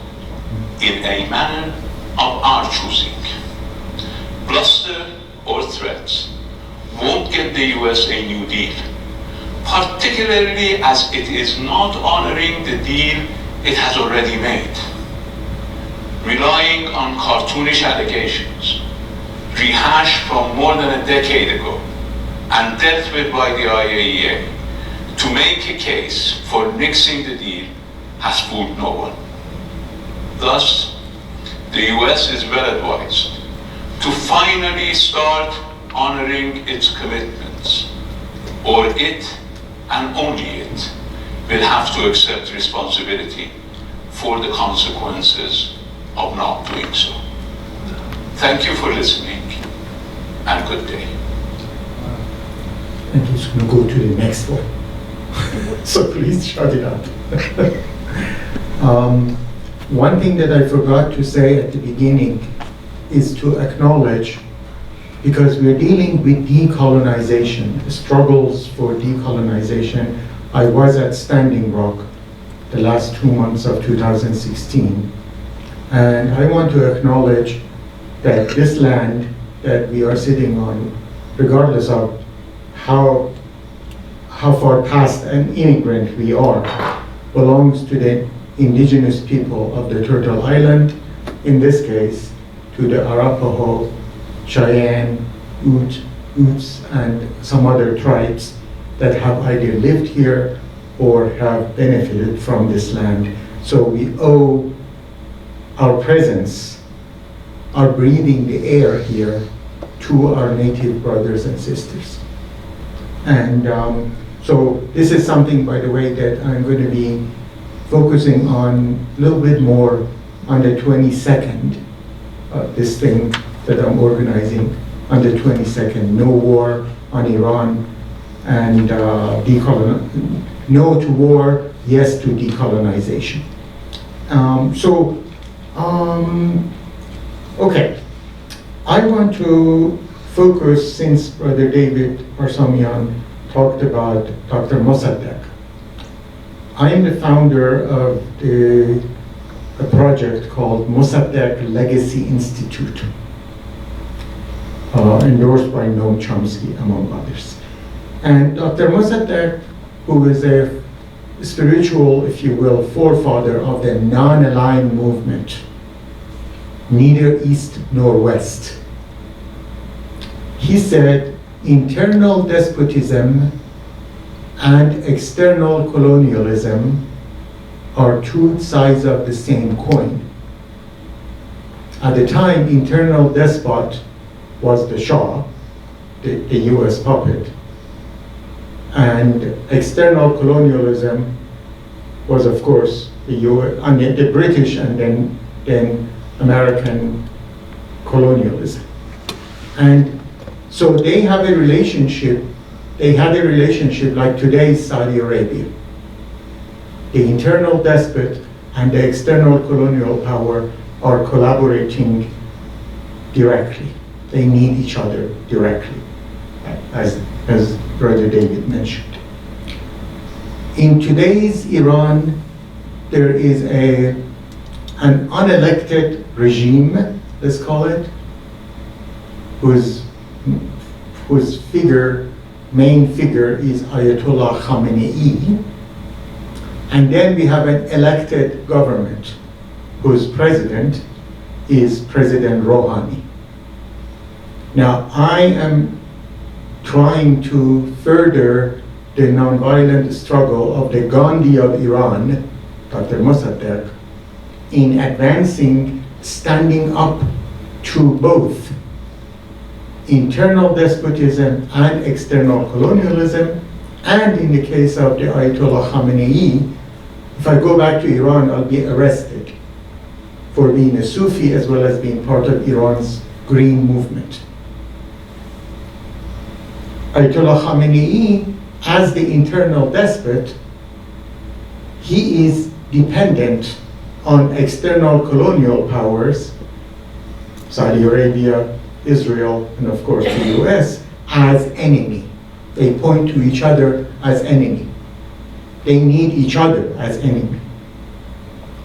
in a manner of our choosing. Bluster or threats won't get the US a new deal, particularly as it is not honoring the deal it has already made. Relying on cartoonish allegations, rehashed from more than a decade ago and dealt with by the IAEA, to make a case for nixing the deal has fooled no one. Thus, the US is well advised to finally start honoring its commitments, or it, and only it, will have to accept responsibility for the consequences of not doing so. Thank you for listening, and good day. I'm just going to go to the next one. So please shut it up. One thing that I forgot to say at the beginning is to acknowledge, because we're dealing with decolonization, struggles for decolonization. I was at Standing Rock the last 2 months of 2016, and I want to acknowledge that this land that we are sitting on, regardless of how far past an immigrant we are, belongs to the indigenous people of the Turtle Island, in this case, to the Arapaho, Cheyenne, Utes, and some other tribes that have either lived here or have benefited from this land. So we owe our presence, our breathing the air here, to our native brothers and sisters. And so this is something, by the way, that I'm going to be focusing on a little bit more on the 22nd, this thing that I'm organizing on the 22nd, No War on Iran, and no to war, yes to decolonization. Okay, I want to focus, since Brother David Arsamian talked about Dr. Mossadegh. I am the founder of a project called Mossadegh Legacy Institute, endorsed by Noam Chomsky, among others. And Dr. Mossadegh, who is a spiritual, if you will, forefather of the non-aligned movement, neither east nor west. He said internal despotism and external colonialism are two sides of the same coin. At the time, internal despot was the Shah, the US puppet, and external colonialism was, of course, the British and then American colonialism. And so they had a relationship like today's Saudi Arabia. The internal despot and the external colonial power are collaborating directly. They need each other directly, as Brother David mentioned. In today's Iran, there is an unelected regime, let's call it, whose main figure is Ayatollah Khamenei. And then we have an elected government whose president is President Rouhani. Now, I am trying to further the nonviolent struggle of the Gandhi of Iran, Dr. Mossadegh, in advancing, standing up to both internal despotism and external colonialism. And in the case of the Ayatollah Khamenei, if I go back to Iran, I'll be arrested for being a Sufi as well as being part of Iran's green movement. Ayatollah Khamenei, as the internal despot, he is dependent on external colonial powers, Saudi Arabia, Israel, and of course the US, as enemy. They point to each other as enemy. They need each other as enemy.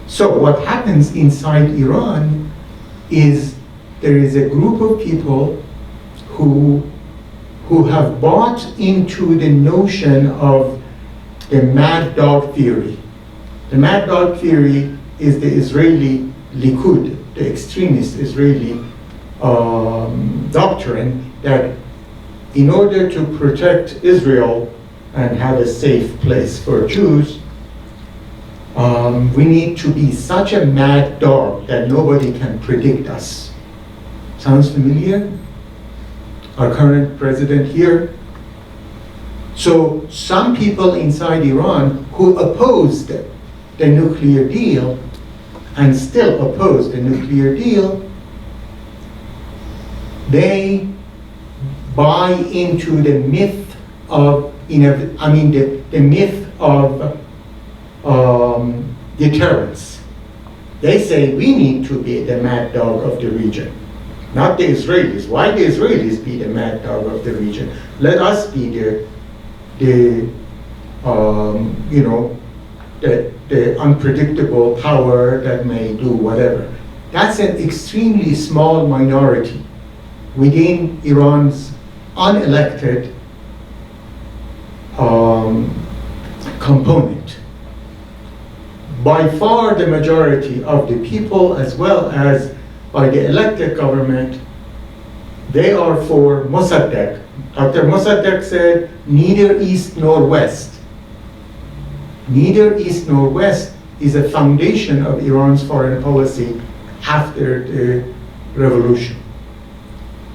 So what happens inside Iran is there is a group of people who have bought into the notion of the mad dog theory. The mad dog theory is the Israeli Likud, the extremist Israeli doctrine that in order to protect Israel and have a safe place for Jews, we need to be such a mad dog that nobody can predict us. Sounds familiar? Our current president here. So some people inside Iran who opposed the nuclear deal and still oppose the nuclear deal, they buy into the myth of, the myth of deterrence. They say we need to be the mad dog of the region, not the Israelis. Why the Israelis be the mad dog of the region? Let us be the unpredictable power that may do whatever. That's an extremely small minority within Iran's unelected component. By far the majority of the people, as well as by the elected government, they are for Mossadegh. Dr. Mossadegh said, neither east nor west. Neither east nor west is a foundation of Iran's foreign policy after the revolution.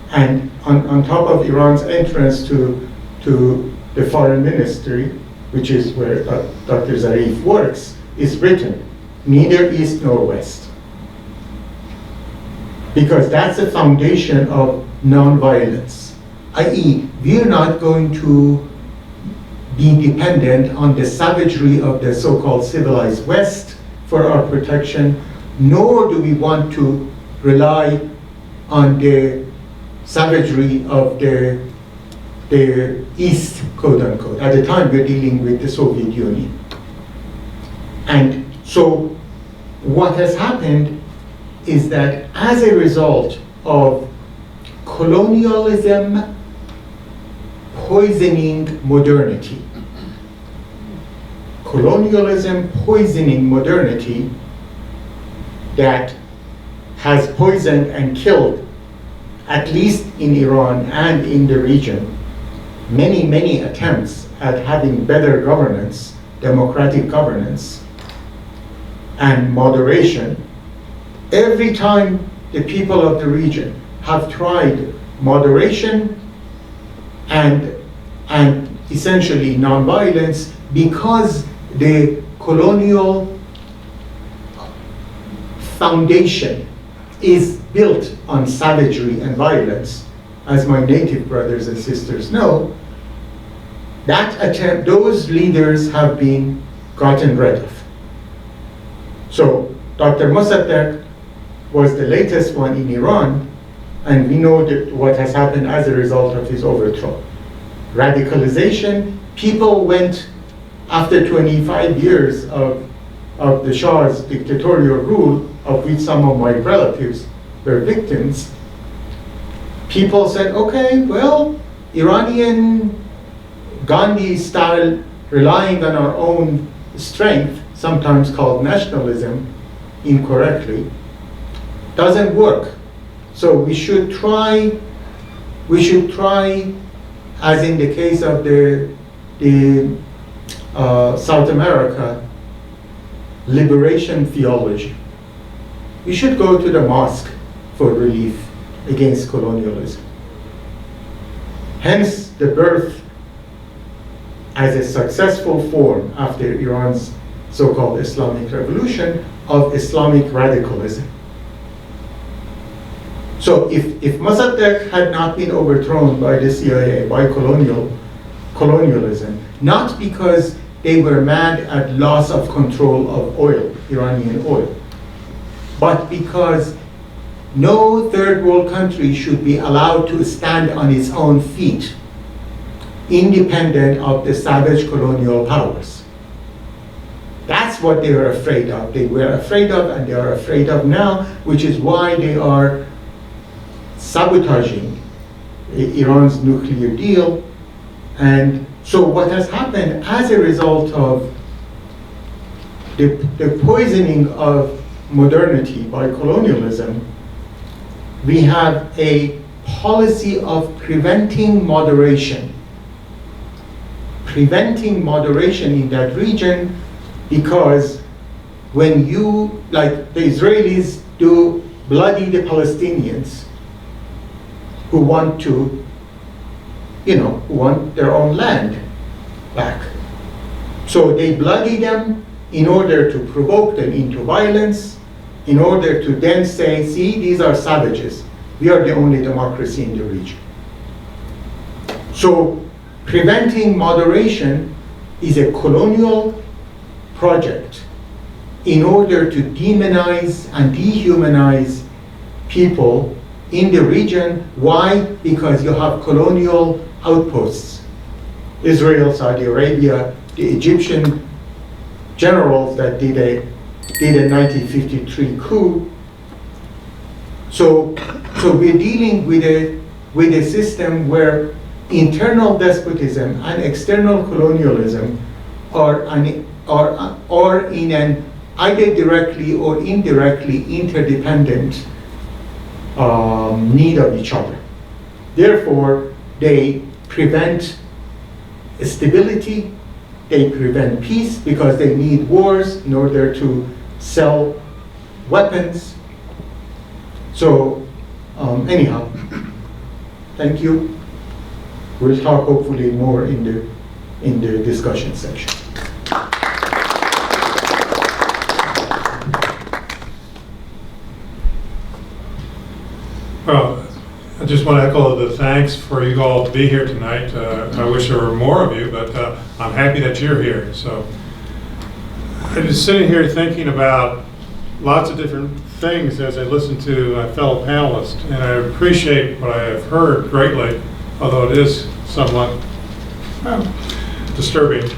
And on top of Iran's entrance to the foreign ministry, which is where Dr. Zarif works, is written, neither east nor west. Because that's the foundation of nonviolence, i.e., we're not going to be dependent on the savagery of the so-called civilized West for our protection, nor do we want to rely on the savagery of the East, quote unquote. At the time, we're dealing with the Soviet Union. And so what has happened is that as a result of colonialism poisoning modernity, that has poisoned and killed, at least in Iran and in the region, many, many attempts at having better governance, democratic governance, and moderation. Every time the people of the region have tried moderation and essentially nonviolence, because the colonial foundation is built on savagery and violence, as my native brothers and sisters know, that attempt, those leaders have been gotten rid of. So Dr. Mossadegh was the latest one in Iran, and we know that what has happened as a result of his overthrow. Radicalization, people went, after 25 years of the Shah's dictatorial rule, of which some of my relatives were victims, people said, okay, well, Iranian Gandhi style, relying on our own strength, sometimes called nationalism incorrectly, doesn't work. So we should try, as in the case of the South America liberation theology, we should go to the mosque for relief against colonialism. Hence the birth, as a successful form after Iran's so-called Islamic Revolution, of Islamic radicalism. So if Mossadegh had not been overthrown by the CIA, by colonialism, not because they were mad at loss of control of oil, Iranian oil, but because no third world country should be allowed to stand on its own feet, independent of the savage colonial powers. That's what they were afraid of. They were afraid of, and they are afraid of now, which is why they are sabotaging Iran's nuclear deal. And so what has happened as a result of the poisoning of modernity by colonialism, we have a policy of preventing moderation in that region, because when you, like the Israelis do, bloody the Palestinians who want to, who want their own land back. So they bloody them in order to provoke them into violence, in order to then say, see, these are savages. We are the only democracy in the region. So preventing moderation is a colonial project in order to demonize and dehumanize people in the region. Why? Because you have colonial outposts. Israel, Saudi Arabia, the Egyptian generals that did a 1953 coup. So we're dealing with a system where internal despotism and external colonialism are in an either directly or indirectly interdependent need of each other. Therefore, they prevent stability, they prevent peace, because they need wars in order to sell weapons. So anyhow, thank you. We'll talk hopefully more in the discussion section. Well, I just want to echo the thanks for you all to be here tonight. I wish there were more of you, but I'm happy that you're here. So I'm just sitting here thinking about lots of different things as I listen to my fellow panelists, and I appreciate what I have heard greatly, although it is somewhat disturbing.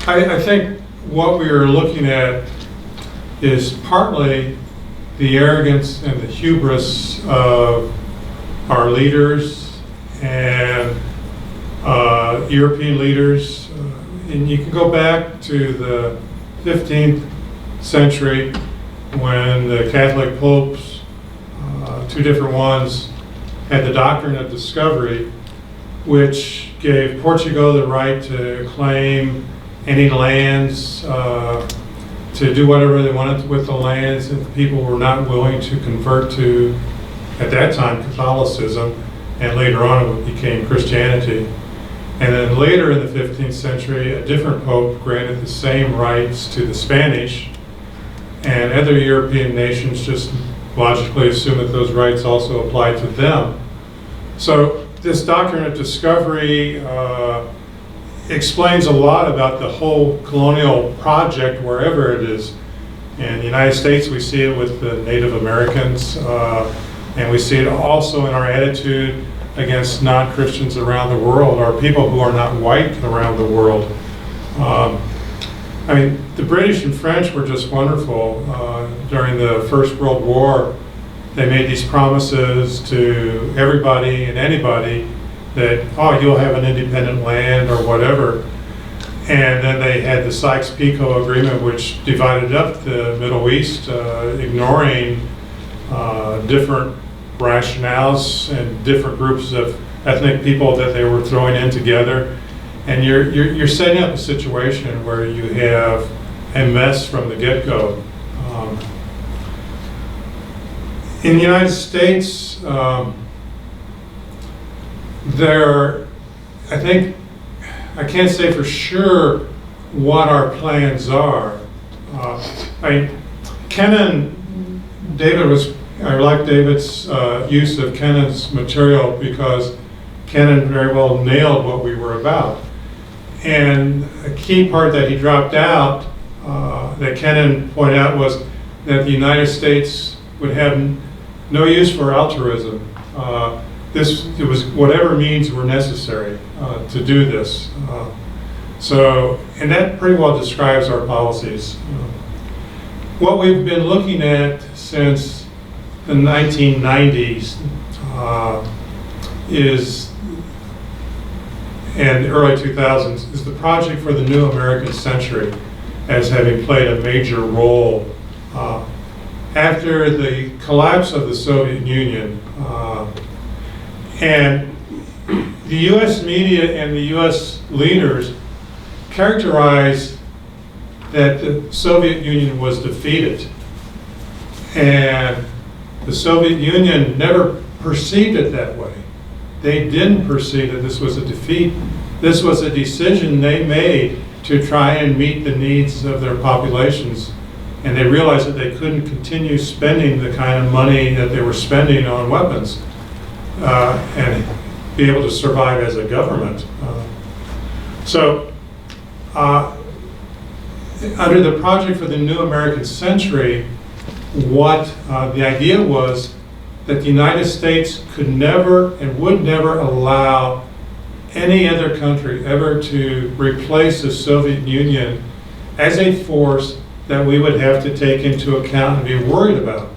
I think what we are looking at is partly the arrogance and the hubris of our leaders and European leaders. And you can go back to the 15th century when the Catholic popes, two different ones, had the doctrine of discovery, which gave Portugal the right to claim any lands, to do whatever they wanted with the lands if people were not willing to convert to, at that time, Catholicism, and later on it became Christianity. And then later in the 15th century, a different pope granted the same rights to the Spanish, and other European nations just logically assumed that those rights also applied to them. So this doctrine of discovery explains a lot about the whole colonial project wherever it is. In the United States, we see it with the Native Americans, and we see it also in our attitude against non-Christians around the world, or people who are not white around the world. I mean, the British and French were just wonderful. During the First World War, they made these promises to everybody and anybody that, oh, you'll have an independent land or whatever. And then they had the Sykes-Picot Agreement, which divided up the Middle East, ignoring different rationales and different groups of ethnic people that they were throwing in together. And you're setting up a situation where you have a mess from the get-go. In the United States, I can't say for sure what our plans are. I like David's use of Kennan's material because Kennan very well nailed what we were about. And a key part that he dropped out, that Kennan pointed out, was that the United States would have no use for altruism. It was whatever means were necessary to do this. And that pretty well describes our policies. What we've been looking at since the 1990s and the early 2000s is the Project for the New American Century as having played a major role. After the collapse of the Soviet Union, and the US media and the US leaders characterized that the Soviet Union was defeated. And the Soviet Union never perceived it that way. They didn't perceive that this was a defeat. This was a decision they made to try and meet the needs of their populations. And they realized that they couldn't continue spending the kind of money that they were spending on weapons and be able to survive as a government. Under the Project for the New American Century, what the idea was that the United States could never and would never allow any other country ever to replace the Soviet Union as a force that we would have to take into account and be worried about.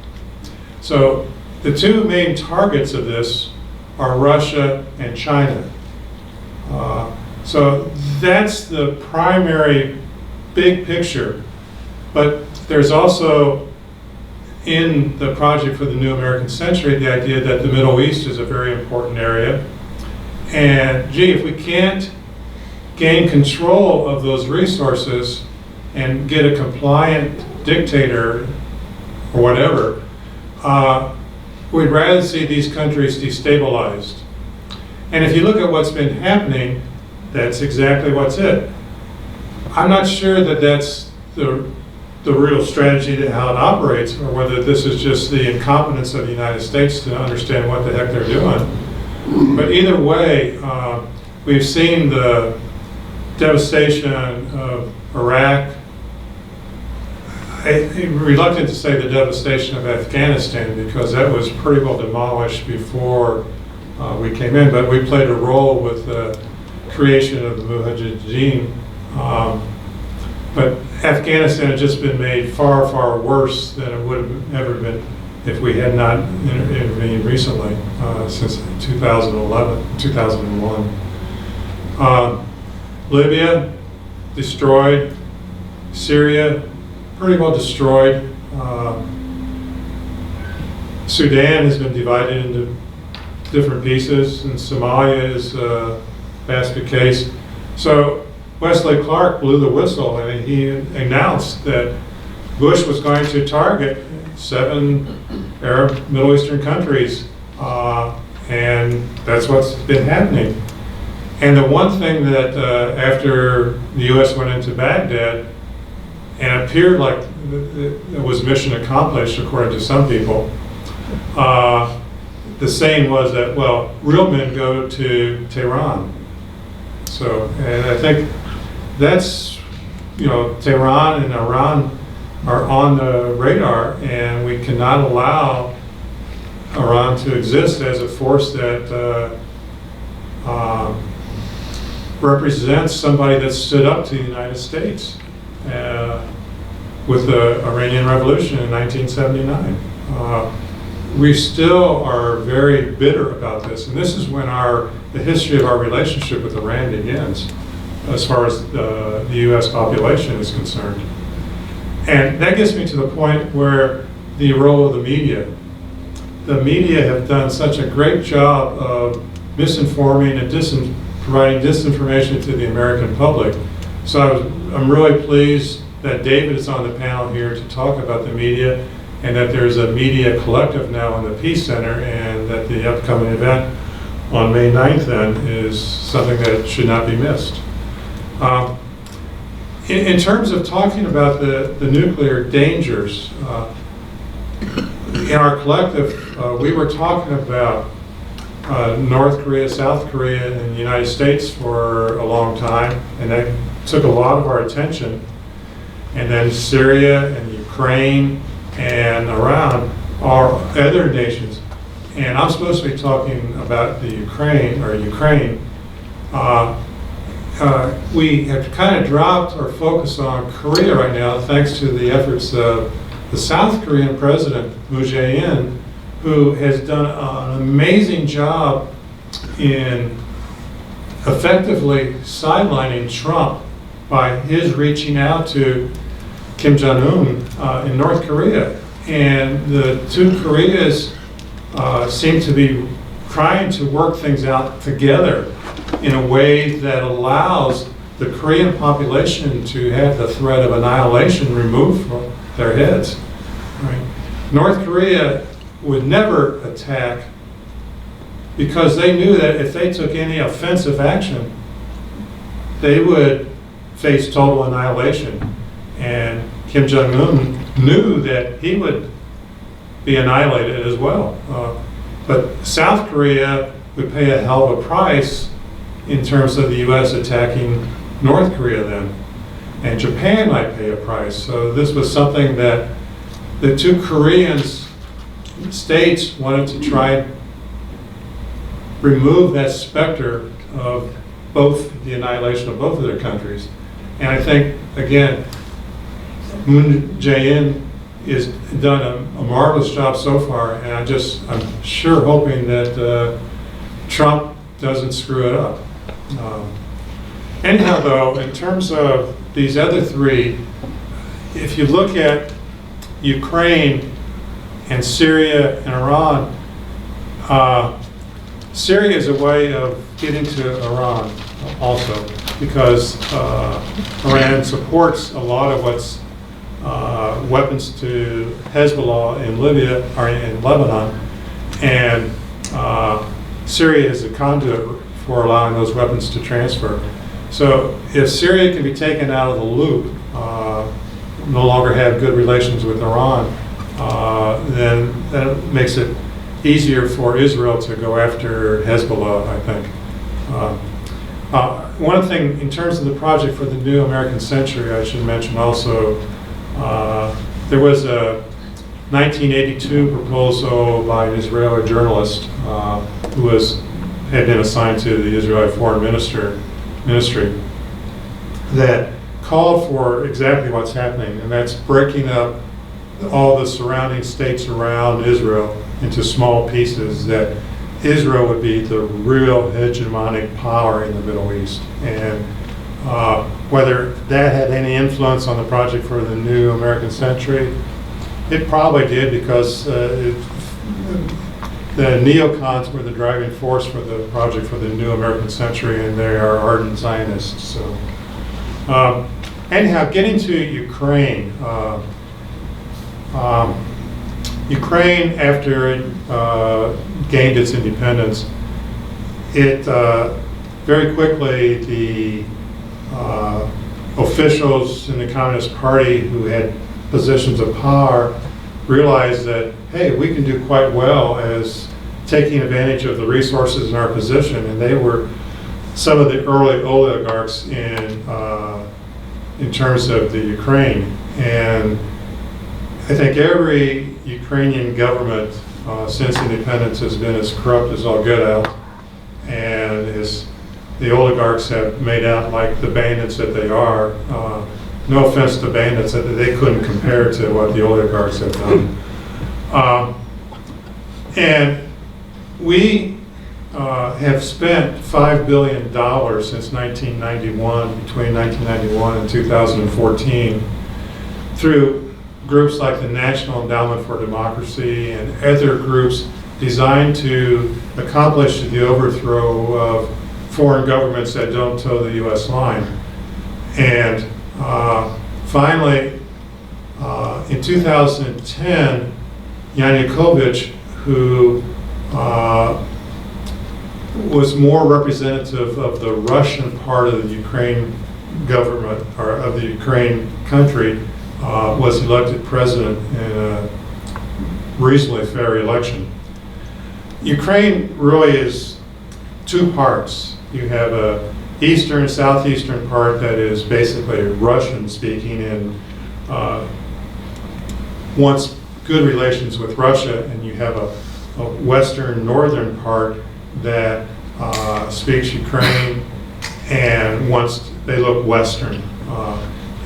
So the two main targets of this are Russia and China. So that's the primary big picture. But there's also, in the Project for the New American Century, the idea that the Middle East is a very important area. And gee, if we can't gain control of those resources and get a compliant dictator or whatever, we'd rather see these countries destabilized. And if you look at what's been happening, that's exactly what's it. I'm not sure that that's the real strategy to how it operates, or whether this is just the incompetence of the United States to understand what the heck they're doing. But either way, we've seen the devastation of Iraq. I'm reluctant to say the devastation of Afghanistan because that was pretty well demolished before we came in, but we played a role with the creation of the Mujahideen. But Afghanistan had just been made far, far worse than it would have ever been if we had not intervened recently, since 2011, 2001. Libya, destroyed. Syria, pretty well destroyed. Sudan has been divided into different pieces, and Somalia is a basket case. So Wesley Clark blew the whistle, and he announced that Bush was going to target 7 Arab Middle Eastern countries, and that's what's been happening. And the one thing that after the U.S. went into Baghdad, and it appeared like it was mission accomplished according to some people, the saying was that, well, real men go to Tehran. So, and I think that's, Tehran and Iran are on the radar, and we cannot allow Iran to exist as a force that represents somebody that stood up to the United States with the Iranian Revolution in 1979. We still are very bitter about this, and this is when the history of our relationship with Iran begins, as far as the U.S. population is concerned. And that gets me to the point where the role of the media. The media have done such a great job of misinforming and providing disinformation to the American public. So I'm really pleased that David is on the panel here to talk about the media, and that there's a media collective now in the Peace Center, and that the upcoming event on May 9th then is something that should not be missed. In terms of talking about the nuclear dangers, in our collective, we were talking about North Korea, South Korea, and the United States for a long time, and that took a lot of our attention. And then Syria and Ukraine and Iran are other nations. And I'm supposed to be talking about the Ukraine. We have kind of dropped our focus on Korea right now, thanks to the efforts of the South Korean president, Moon Jae-in, who has done an amazing job in effectively sidelining Trump by his reaching out to Kim Jong-un in North Korea. And the two Koreas seem to be trying to work things out together in a way that allows the Korean population to have the threat of annihilation removed from their heads. Right? North Korea would never attack because they knew that if they took any offensive action, they would face total annihilation. And Kim Jong-un knew that he would be annihilated as well. But South Korea would pay a hell of a price in terms of the U.S. attacking North Korea then. And Japan might pay a price. So this was something that the two Korean states wanted to try and remove that specter of both the annihilation of both of their countries. And I think, again, Moon Jae-in has done a marvelous job so far, and I'm sure hoping that Trump doesn't screw it up. Anyhow, though, in terms of these other three, if you look at Ukraine and Syria and Iran, Syria is a way of getting to Iran also, because Iran supports a lot of what's weapons to Hezbollah in Libya or in Lebanon, and Syria is a conduit for allowing those weapons to transfer. So if Syria can be taken out of the loop, no longer have good relations with Iran, then that makes it easier for Israel to go after Hezbollah, I think. One thing in terms of the project for the New American Century, I should mention also, there was a 1982 proposal by an Israeli journalist who had been assigned to the Israeli Foreign Ministry that called for exactly what's happening, and that's breaking up all the surrounding states around Israel into small pieces, that Israel would be the real hegemonic power in the Middle East. And whether that had any influence on the project for the New American Century, It probably did because the neocons were the driving force for the project for the new American century, and they are ardent Zionists. So, anyhow, getting to Ukraine. Ukraine, after it gained its independence, it very quickly the officials in the Communist Party who had positions of power realized that, hey, we can do quite well as taking advantage of the resources in our position, and they were some of the early oligarchs in terms of the Ukraine. And I think every Ukrainian government since independence has been as corrupt as all get out, and the oligarchs have made out like the bandits that they are. No offense to bandits, that they couldn't compare to what the oligarchs have done. And we have spent $5 billion since 1991, between 1991 and 2014, through groups like the National Endowment for Democracy and other groups designed to accomplish the overthrow of foreign governments that don't toe the U.S. line. And finally, in 2010, Yanukovych, who was more representative of the Russian part of the Ukraine government, or of the Ukraine country, was elected president in a reasonably fair election. Ukraine really is two parts. You have a eastern, southeastern part that is basically Russian speaking and wants good relations with Russia, and you have a western, northern part that speaks Ukraine and they look Western.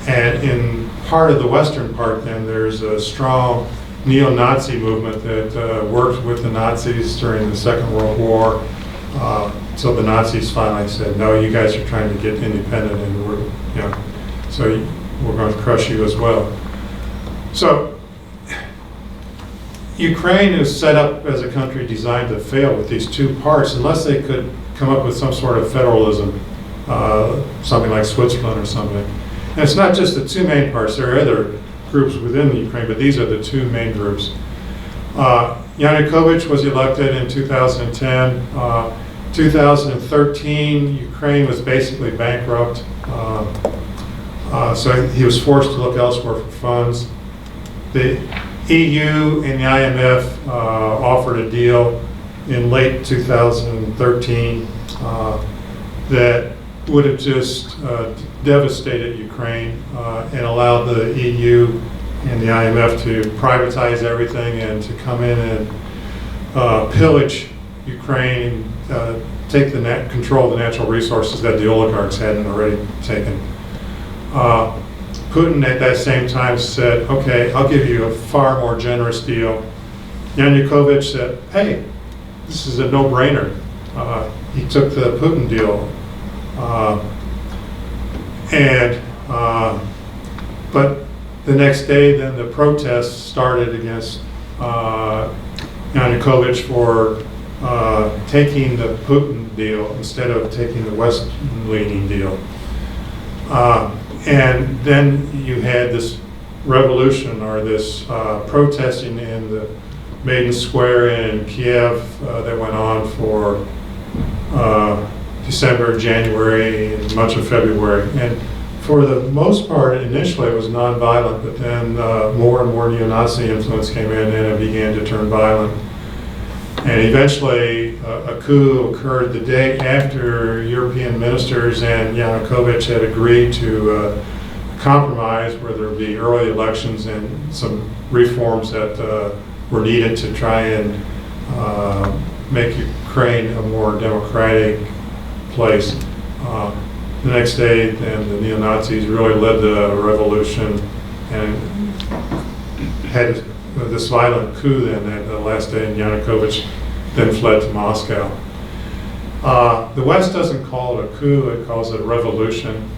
And in part of the western part, then, there's a strong neo-Nazi movement that worked with the Nazis during the Second World War. So the Nazis finally said, no, you guys are trying to get independent, and so we're going to crush you as well. So Ukraine is set up as a country designed to fail with these two parts, unless they could come up with some sort of federalism, something like Switzerland or something. And it's not just the two main parts. There are other groups within the Ukraine, but these are the two main groups. Yanukovych was elected in 2010. 2013, Ukraine was basically bankrupt. So he was forced to look elsewhere for funds. The EU and the IMF offered a deal in late 2013 that would have just devastated Ukraine and allowed the EU and the IMF to privatize everything and to come in and pillage Ukraine, take control of the natural resources that the oligarchs hadn't already taken. Putin at that same time said, okay, I'll give you a far more generous deal. Yanukovych said, hey, this is a no-brainer. He took the Putin deal. But the next day, then the protests started against Yanukovych for taking the Putin deal instead of taking the West-leaning deal. And then you had this revolution, or this protesting in the Maidan Square in Kiev that went on for December, January, and much of February. And for the most part, initially it was nonviolent, but then more and more neo-Nazi influence came in and it began to turn violent. And eventually a coup occurred the day after European ministers and Yanukovych had agreed to compromise where there would be early elections and some reforms that were needed to try and make Ukraine a more democratic place. The next day, then the neo-Nazis really led the revolution and had this violent coup then at the last day, and Yanukovych then fled to Moscow. The West doesn't call it a coup, it calls it a revolution.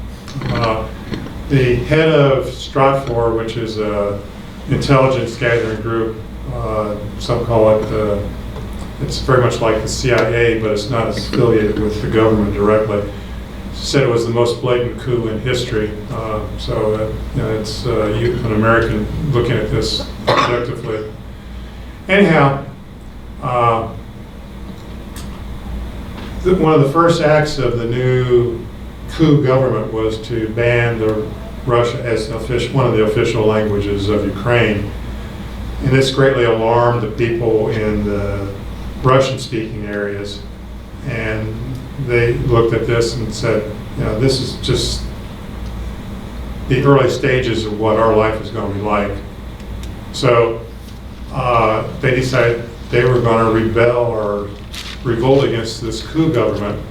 The head of Stratfor, which is a intelligence gathering group. Some call it, it's very much like the CIA, but it's not affiliated with the government directly. Said it was the most blatant coup in history. It's an American looking at this objectively. Anyhow, one of the first acts of the new coup government was to ban the Russian as one of the official languages of Ukraine. And this greatly alarmed the people in the Russian-speaking areas. And they looked at this and said, this is just the early stages of what our life is going to be like. So they decided they were going to rebel or revolt against this coup government.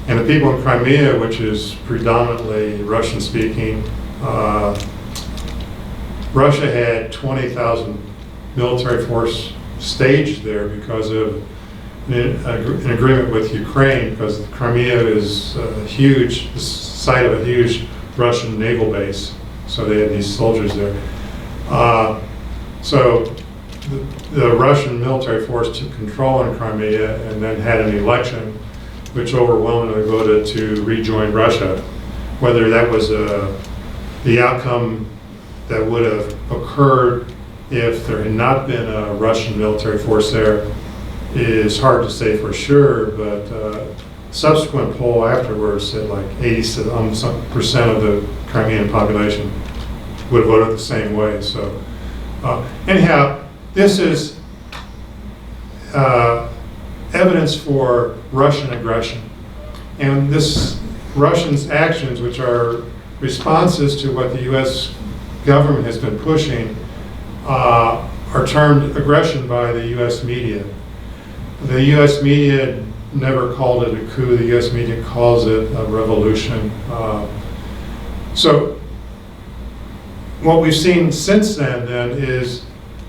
And the people in Crimea, which is predominantly Russian-speaking, Russia had 20,000 military force staged there because of an agreement with Ukraine, because Crimea is the site of a huge Russian naval base. So they had these soldiers there. So the Russian military force took control in Crimea and then had an election which overwhelmingly voted to rejoin Russia. Whether that was the outcome that would have occurred if there had not been a Russian military force there is hard to say for sure, but subsequent poll afterwards said like 80% of the Crimean population would have voted the same way. So anyhow, this is evidence for Russian aggression. And this Russians' actions, which are responses to what the U.S. government has been pushing, are termed aggression by the U.S. media. The U.S. media never called it a coup. The U.S. media calls it a revolution. So what we've seen since then is,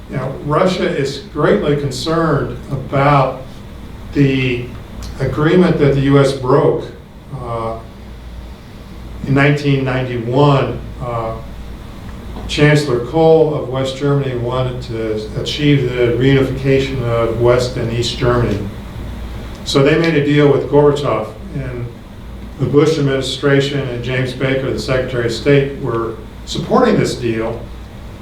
Russia is greatly concerned about the agreement that the U.S. broke in 1991. Chancellor Kohl of West Germany wanted to achieve the reunification of West and East Germany. So they made a deal with Gorbachev, and the Bush administration and James Baker, the Secretary of State, were supporting this deal.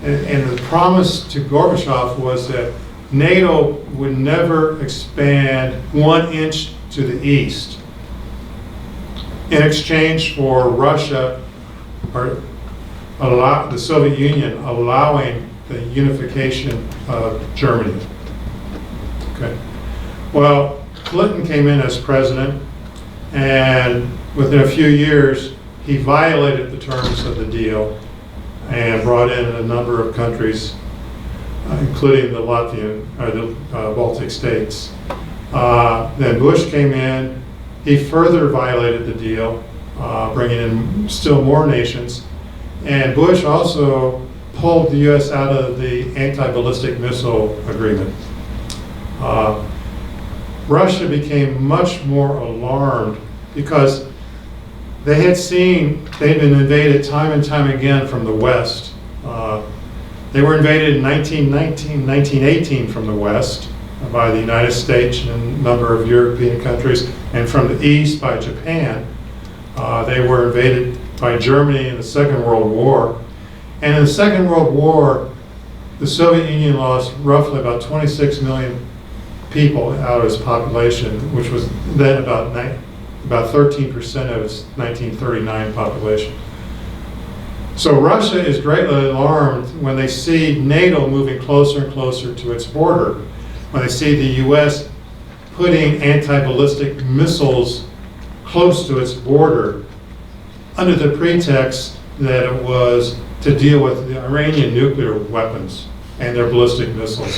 And the promise to Gorbachev was that NATO would never expand 1 inch to the east in exchange for Russia or the Soviet Union allowing the unification of Germany. Okay. Well, Clinton came in as president, and within a few years, he violated the terms of the deal and brought in a number of countries, including the Baltic states. Then Bush came in. He further violated the deal, bringing in still more nations. And Bush also pulled the U.S. out of the anti-ballistic missile agreement. Russia became much more alarmed because they had seen they'd been invaded time and time again from the West. They were invaded in 1918 from the West by the United States and a number of European countries, and from the East by Japan. They were invaded by Germany in the Second World War. And in the Second World War, the Soviet Union lost roughly about 26 million people out of its population, which was then about 13% of its 1939 population. So Russia is greatly alarmed when they see NATO moving closer and closer to its border, when they see the U.S. putting anti-ballistic missiles close to its border under the pretext that it was to deal with the Iranian nuclear weapons and their ballistic missiles.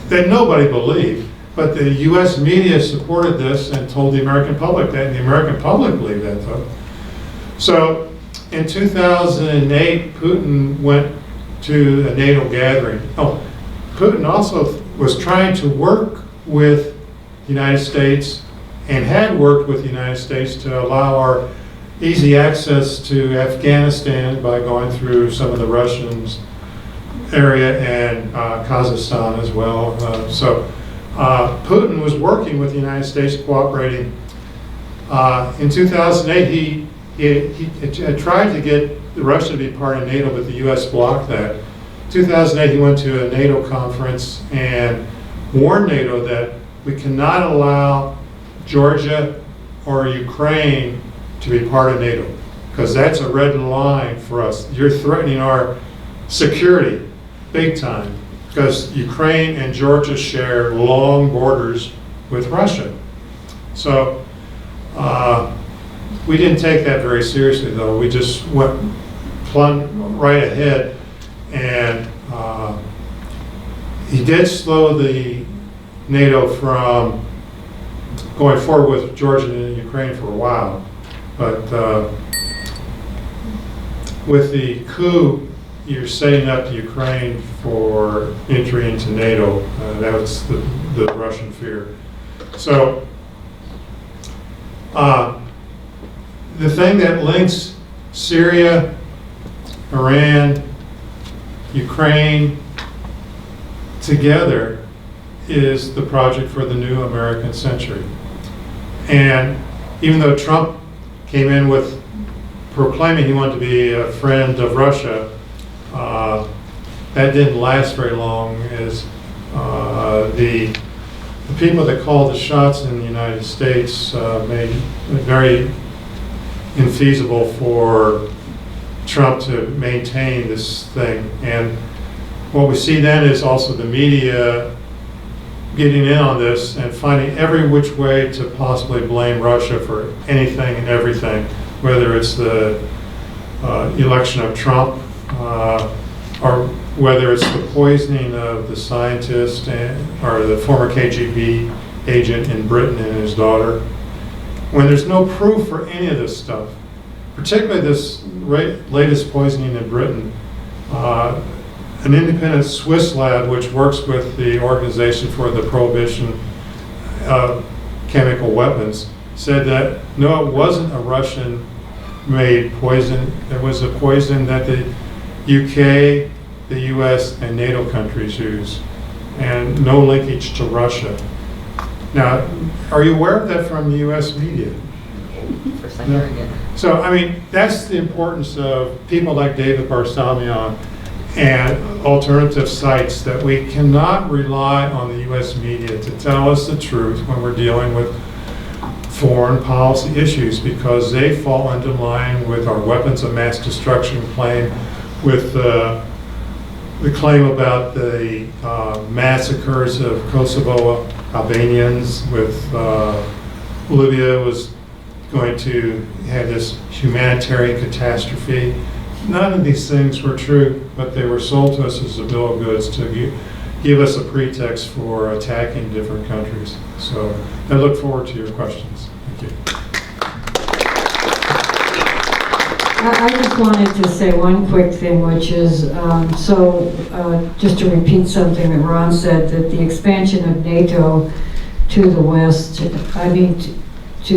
That nobody believed, but the U.S. media supported this and told the American public that, and the American public believed that though. So in 2008, Putin went to a NATO gathering. Putin also was trying to work with the United States and had worked with the United States to allow our easy access to Afghanistan by going through some of the Russians' area and Kazakhstan as well. So Putin was working with the United States, cooperating. In 2008, he had tried to get Russia to be part of NATO, but the U.S. blocked that. 2008, he went to a NATO conference and warned NATO that we cannot allow Georgia or Ukraine to be part of NATO, because that's a red line for us. You're threatening our security big time, because Ukraine and Georgia share long borders with Russia. So we didn't take that very seriously, though. We just went plunged right ahead, and he did slow the NATO from going forward with Georgia and Ukraine for a while, but with the coup, you're setting up Ukraine for entry into NATO. That was the Russian fear. So the thing that links Syria, Iran, Ukraine together is the project for the new American century. And even though Trump came in with proclaiming he wanted to be a friend of Russia, that didn't last very long, as the people that called the shots in the United States made it very infeasible for Trump to maintain this thing. And what we see then is also the media getting in on this and finding every which way to possibly blame Russia for anything and everything, whether it's the election of Trump or whether it's the poisoning of the scientist or the former KGB agent in Britain and his daughter. When there's no proof for any of this stuff, particularly this latest poisoning in Britain, an independent Swiss lab which works with the Organization for the Prohibition of Chemical Weapons said that no, it wasn't a Russian-made poison. It was a poison that the UK, the US, and NATO countries use, and no linkage to Russia. Now, are you aware of that from the US media? First time hearing it. So, I mean, that's the importance of people like David Barsamian and alternative sites, that we cannot rely on the US media to tell us the truth when we're dealing with foreign policy issues, because they fall into line with our weapons of mass destruction claim, with the claim about the massacres of Kosovo Albanians, with Libya was going to have this humanitarian catastrophe. None of these things were true, but they were sold to us as a bill of goods to give us a pretext for attacking different countries. So I look forward to your questions. Thank you. I just wanted to say one quick thing, which is, just to repeat something that Ron said, that the expansion of NATO to the west, to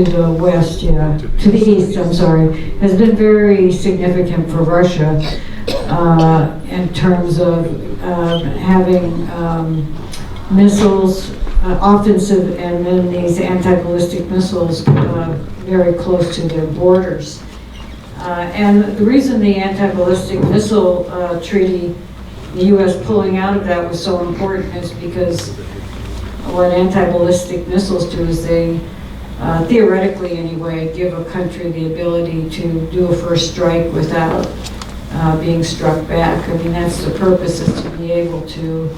the west, yeah, to the east, I'm sorry, has been very significant for Russia in terms of having missiles, offensive, and then these anti-ballistic missiles very close to their borders. And the reason the anti-ballistic missile treaty, the U.S. pulling out of that, was so important is because what anti-ballistic missiles do is they, theoretically anyway, give a country the ability to do a first strike without being struck back. I mean, that's the purpose, is to be able to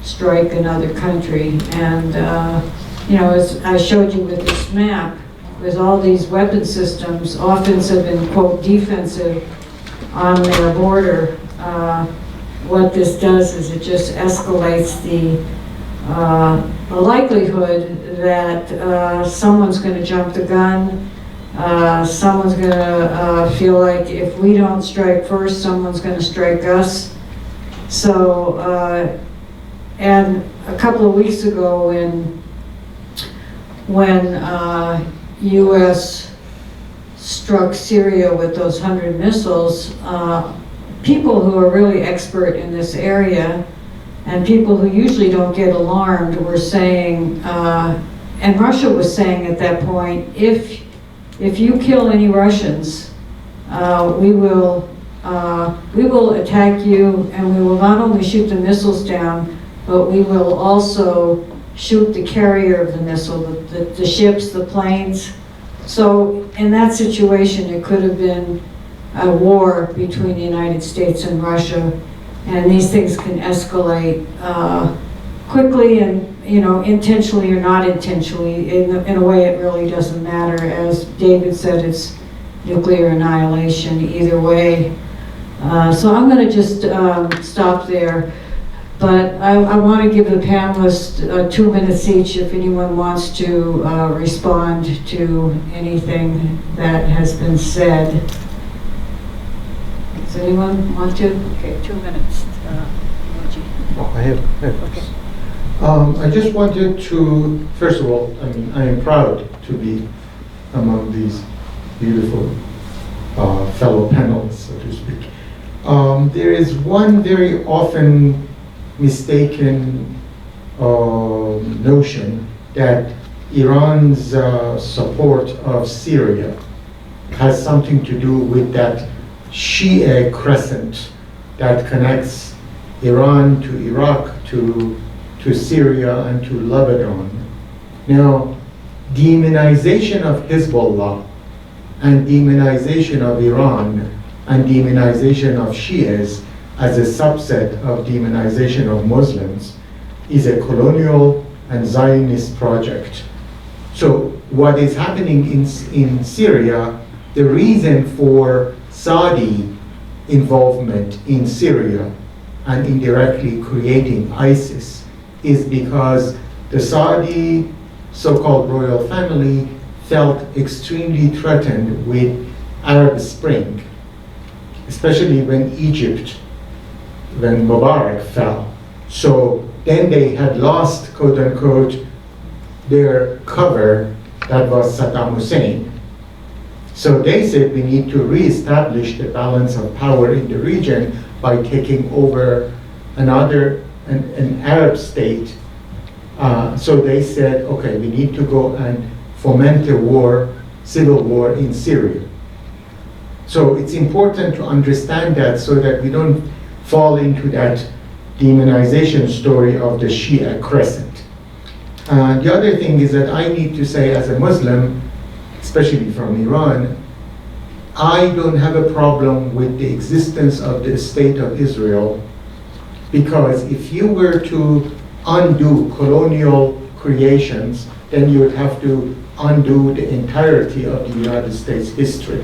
strike another country. And, as I showed you with this map, with all these weapon systems, offensive and, quote, defensive, on their border, what this does is it just escalates the likelihood that someone's going to jump the gun, someone's going to feel like if we don't strike first, someone's going to strike us. So, and a couple of weeks ago when U.S. struck Syria with those 100 missiles, people who are really expert in this area and people who usually don't get alarmed were saying, and Russia was saying at that point, if you kill any Russians, we will attack you, and we will not only shoot the missiles down, but we will also shoot the carrier of the missile, the ships, the planes. So in that situation, it could have been a war between the United States and Russia, and these things can escalate quickly and, intentionally or not intentionally. In a way, it really doesn't matter. As David said, it's nuclear annihilation either way. So I'm going to just stop there. But I want to give the panelists 2 minutes each if anyone wants to respond to anything that has been said. Does anyone want to? Okay, 2 minutes. I have. Okay. I just wanted to, first of all, I am proud to be among these beautiful fellow panelists, so to speak. There is one very often mistaken notion that Iran's support of Syria has something to do with that Shia crescent that connects Iran to Iraq to Syria and to Lebanon. Now, demonization of Hezbollah and demonization of Iran and demonization of Shias as a subset of demonization of Muslims is a colonial and Zionist project. So what is happening in Syria, the reason for Saudi involvement in Syria and indirectly creating ISIS is because the Saudi so-called royal family felt extremely threatened with Arab Spring, especially when Mubarak fell. So then they had lost, quote unquote, their cover that was Saddam Hussein. So they said we need to reestablish the balance of power in the region by taking over an Arab state. So they said, okay, we need to go and foment a war, civil war in Syria. So it's important to understand that so that we don't fall into that demonization story of the Shia crescent. The other thing is that I need to say as a Muslim, especially from Iran, I don't have a problem with the existence of the state of Israel, because if you were to undo colonial creations, then you would have to undo the entirety of the United States history.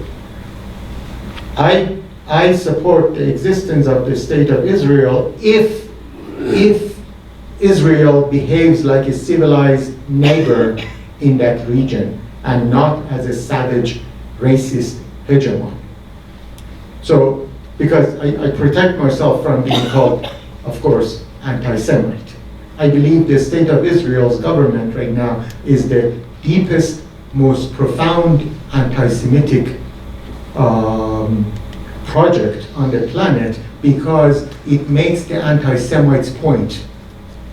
I support the existence of the state of Israel if Israel behaves like a civilized neighbor in that region and not as a savage, racist hegemon. So, because I protect myself from being called, of course, anti-Semite. I believe the state of Israel's government right now is the deepest, most profound anti-Semitic project on the planet, because it makes the anti-Semites point.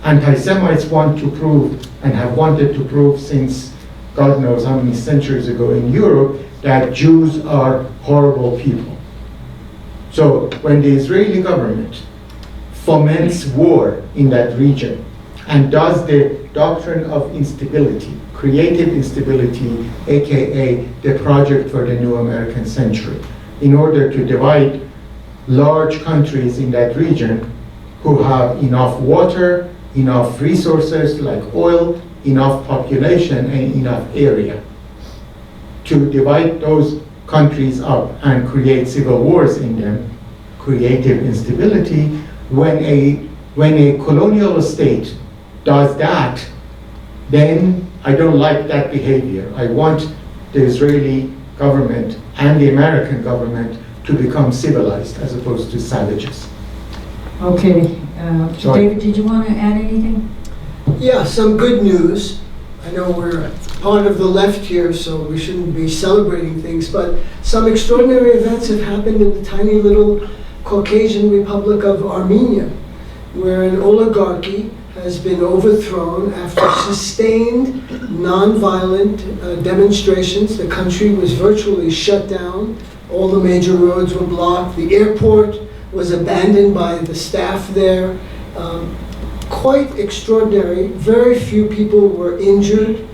Anti-Semites want to prove, and have wanted to prove since God knows how many centuries ago in Europe, that Jews are horrible people. So when the Israeli government foments war in that region and does the doctrine of instability, creative instability, aka the project for the new American century, in order to divide large countries in that region who have enough water, enough resources like oil, enough population, and enough area to divide those countries up and create civil wars in them, creative instability. When a colonial state does that, then I don't like that behavior. I want the Israeli government and the American government to become civilized as opposed to savages. Okay, Sorry. David, did you want to add anything? Yeah, some good news. I know we're part of the left here, so we shouldn't be celebrating things, but some extraordinary events have happened in the tiny little Caucasian Republic of Armenia, where an oligarchy has been overthrown after sustained nonviolent demonstrations. The country was virtually shut down. All the major roads were blocked. The airport was abandoned by the staff there. Quite extraordinary. Very few people were injured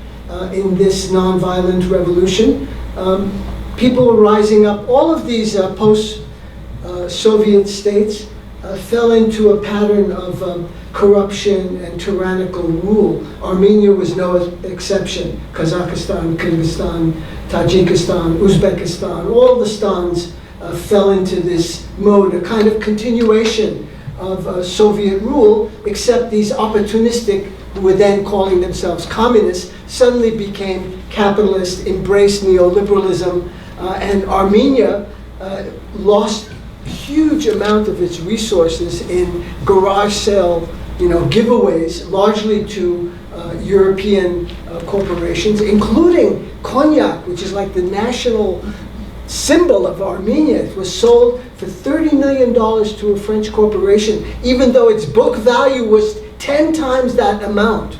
in this nonviolent revolution. People were rising up. All of these post-Soviet states fell into a pattern of corruption and tyrannical rule. Armenia was no exception. Kazakhstan, Kyrgyzstan, Tajikistan, Uzbekistan, all the stans fell into this mode, a kind of continuation of Soviet rule, except these opportunistic, who were then calling themselves communists, suddenly became capitalist, embraced neoliberalism, and Armenia lost a huge amount of its resources in garage sale, giveaways, largely to European corporations, including cognac, which is like the national symbol of Armenia. It was sold for $30 million to a French corporation, even though its book value was 10 times that amount.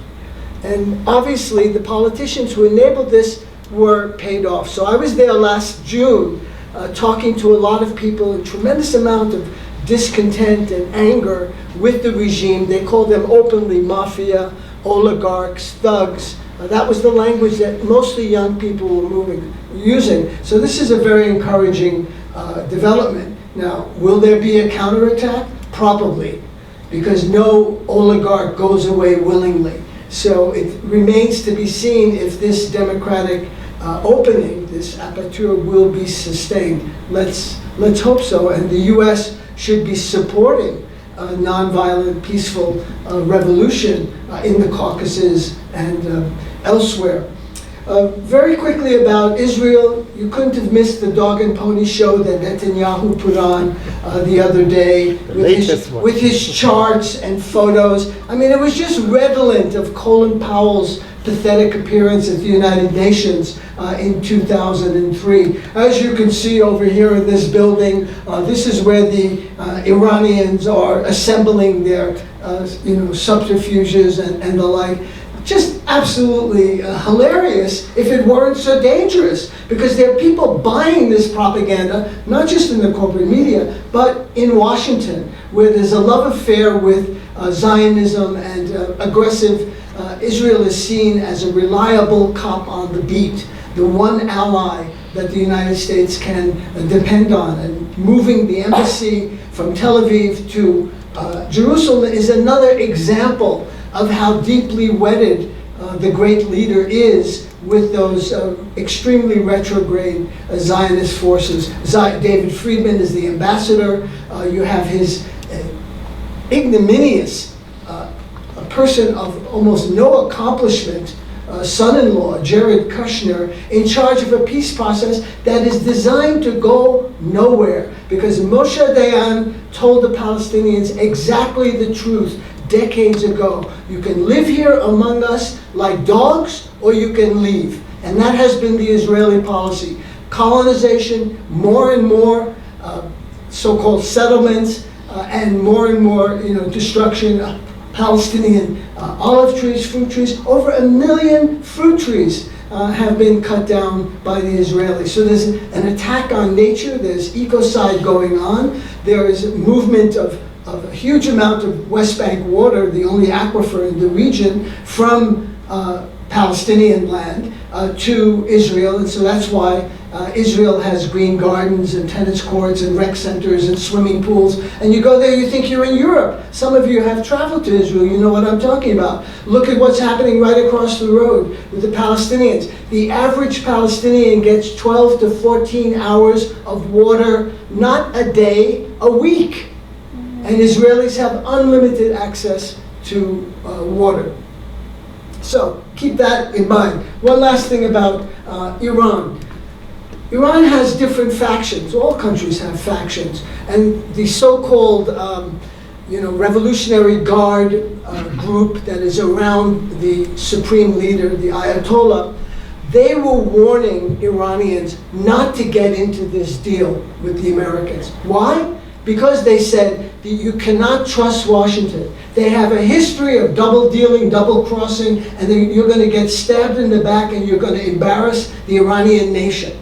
And obviously the politicians who enabled this were paid off. So I was there last June talking to a lot of people, a tremendous amount of discontent and anger with the regime. They called them openly mafia, oligarchs, thugs. That was the language that mostly young people were using. So this is a very encouraging development. Now, will there be a counterattack? Probably, because no oligarch goes away willingly. So it remains to be seen if this democratic opening, this aperture, will be sustained. Let's hope so. And the U.S. should be supporting a nonviolent, peaceful revolution in the Caucasus and elsewhere. Very quickly about Israel, you couldn't have missed the dog and pony show that Netanyahu put on the other day with his charts and photos. I mean, it was just redolent of Colin Powell's pathetic appearance at the United Nations in 2003. As you can see over here in this building, this is where the Iranians are assembling their subterfuges and the like. Just absolutely hilarious if it weren't so dangerous, because there are people buying this propaganda, not just in the corporate media, but in Washington, where there's a love affair with Zionism and aggressive. Israel is seen as a reliable cop on the beat, the one ally that the United States can depend on. And moving the embassy from Tel Aviv to Jerusalem is another example of how deeply wedded the great leader is with those extremely retrograde Zionist forces. David Friedman is the ambassador. You have his ignominious, a person of almost no accomplishment, son-in-law, Jared Kushner, in charge of a peace process that is designed to go nowhere, because Moshe Dayan told the Palestinians exactly the truth decades ago. You can live here among us like dogs, or you can leave. And that has been the Israeli policy. Colonization, more and more so-called settlements, and more destruction of Palestinian olive trees, fruit trees. Over 1 million fruit trees have been cut down by the Israelis. So there's an attack on nature, there's ecocide going on, there is a movement of a huge amount of West Bank water, the only aquifer in the region, from Palestinian land to Israel. And so that's why Israel has green gardens and tennis courts and rec centers and swimming pools. And you go there, you think you're in Europe. Some of you have traveled to Israel, you know what I'm talking about. Look at what's happening right across the road with the Palestinians. The average Palestinian gets 12 to 14 hours of water, not a day, a week. And Israelis have unlimited access to water. So keep that in mind. One last thing about Iran. Iran has different factions. All countries have factions. And the so-called Revolutionary Guard group that is around the supreme leader, the Ayatollah, they were warning Iranians not to get into this deal with the Americans. Why? because they said that you cannot trust Washington. They have a history of double dealing, double crossing, and then you're going to get stabbed in the back and you're going to embarrass the Iranian nation.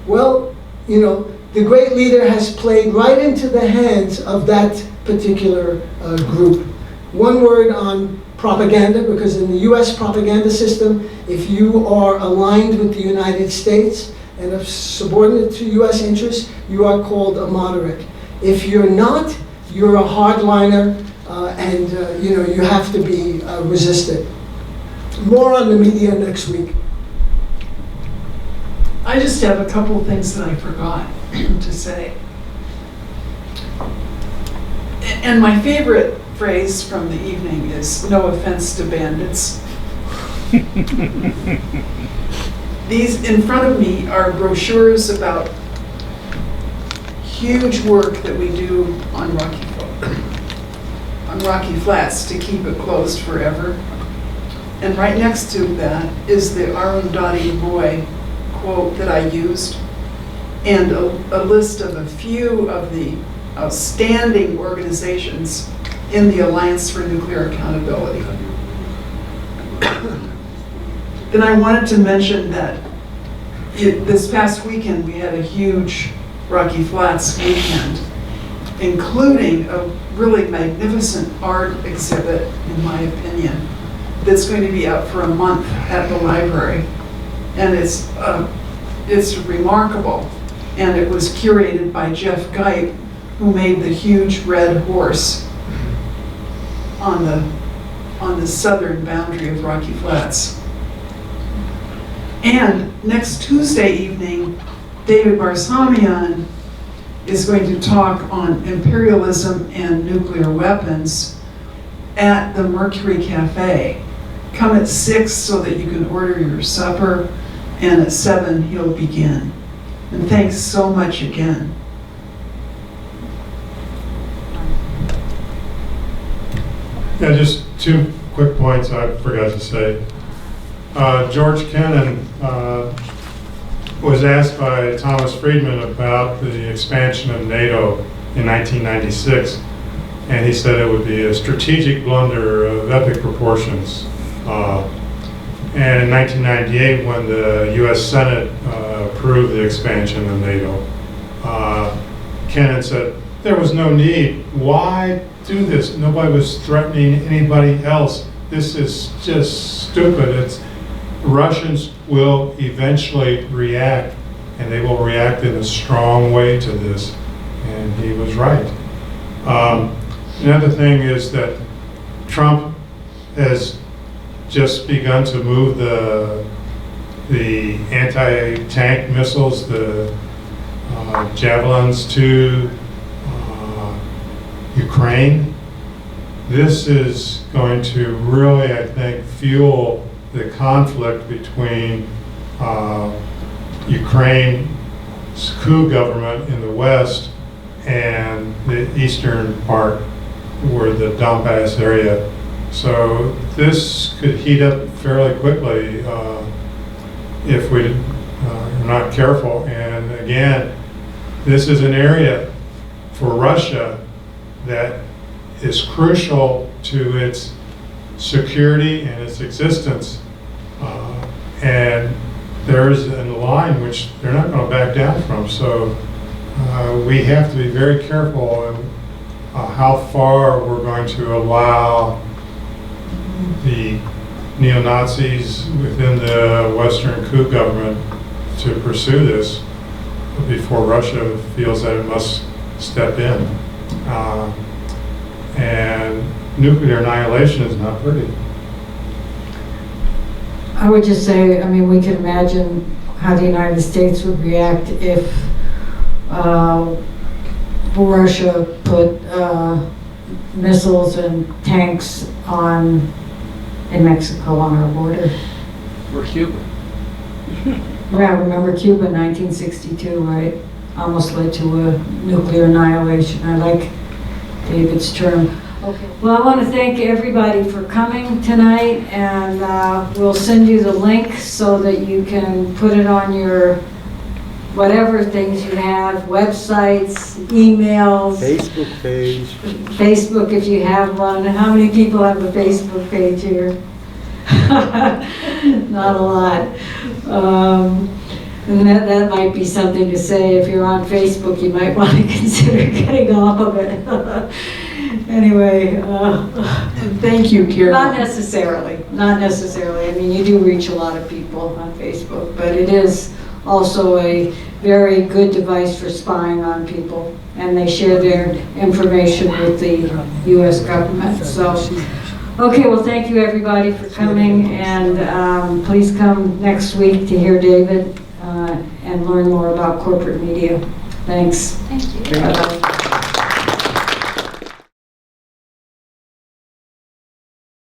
Well, you know, the great leader has played right into the hands of that particular group. One word on propaganda, because in the US propaganda system, if you are aligned with the United States and are subordinate to US interests, you are called a moderate. If you're not, you're a hardliner, and you know, you have to be resisted. More on the media next week. I just have a couple of things that I forgot to say. And my favorite phrase from the evening is, "No offense to bandits." These in front of me are brochures about huge work that we do on Rocky Flats to keep it closed forever. And right next to that is the Arundhati Roy quote that I used, and a list of a few of the outstanding organizations in the Alliance for Nuclear Accountability. Then I wanted to mention that this past weekend we had a huge Rocky Flats weekend, including a really magnificent art exhibit, in my opinion, that's going to be out for a month at the library. And it's remarkable. And it was curated by Jeff Geip, who made the huge red horse on the southern boundary of Rocky Flats. And next Tuesday evening, David Barsamian is going to talk on imperialism and nuclear weapons at the Mercury Cafe. Come at 6 so that you can order your supper, and at 7 he'll begin. And thanks so much again. Yeah, just two quick points I forgot to say. George Kennan was asked by Thomas Friedman about the expansion of NATO in 1996, and he said it would be a strategic blunder of epic proportions. And in 1998, when the US Senate approved the expansion of NATO, Kennan said, there was no need. Why do this? Nobody was threatening anybody else. This is just stupid. Russians will eventually react, and they will react in a strong way to this. And he was right. Another thing is that Trump has just begun to move the anti-tank missiles, the javelins, to Ukraine. This is going to really, I think, fuel the conflict between Ukraine's coup government in the west and the eastern part, where the Donbass area. So this could heat up fairly quickly if we are not careful. And again, this is an area for Russia that is crucial to its security and its existence. And there's a line which they're not going to back down from. So we have to be very careful in how far we're going to allow the neo-Nazis within the Western coup government to pursue this before Russia feels that it must step in. And nuclear annihilation is not pretty. I would just say, I mean, we can imagine how the United States would react if Russia put missiles and tanks in Mexico on our border. Or Cuba. Yeah, remember Cuba in 1962, right? Almost led to a nuclear annihilation. I like David's term. Okay. Well, I want to thank everybody for coming tonight, and we'll send you the link so that you can put it on your whatever things you have, websites, emails, Facebook page. Facebook if you have one. How many people have a Facebook page here? Not a lot. And that might be something to say. If you're on Facebook, you might want to consider getting off of it. Anyway. And thank you, Carol. Not necessarily. I mean, you do reach a lot of people on Facebook, but it is also a very good device for spying on people, and they share their information with the U.S. government. So, okay, well, thank you everybody for coming, and please come next week to hear David and learn more about corporate media. Thanks. Thank you. Bye-bye.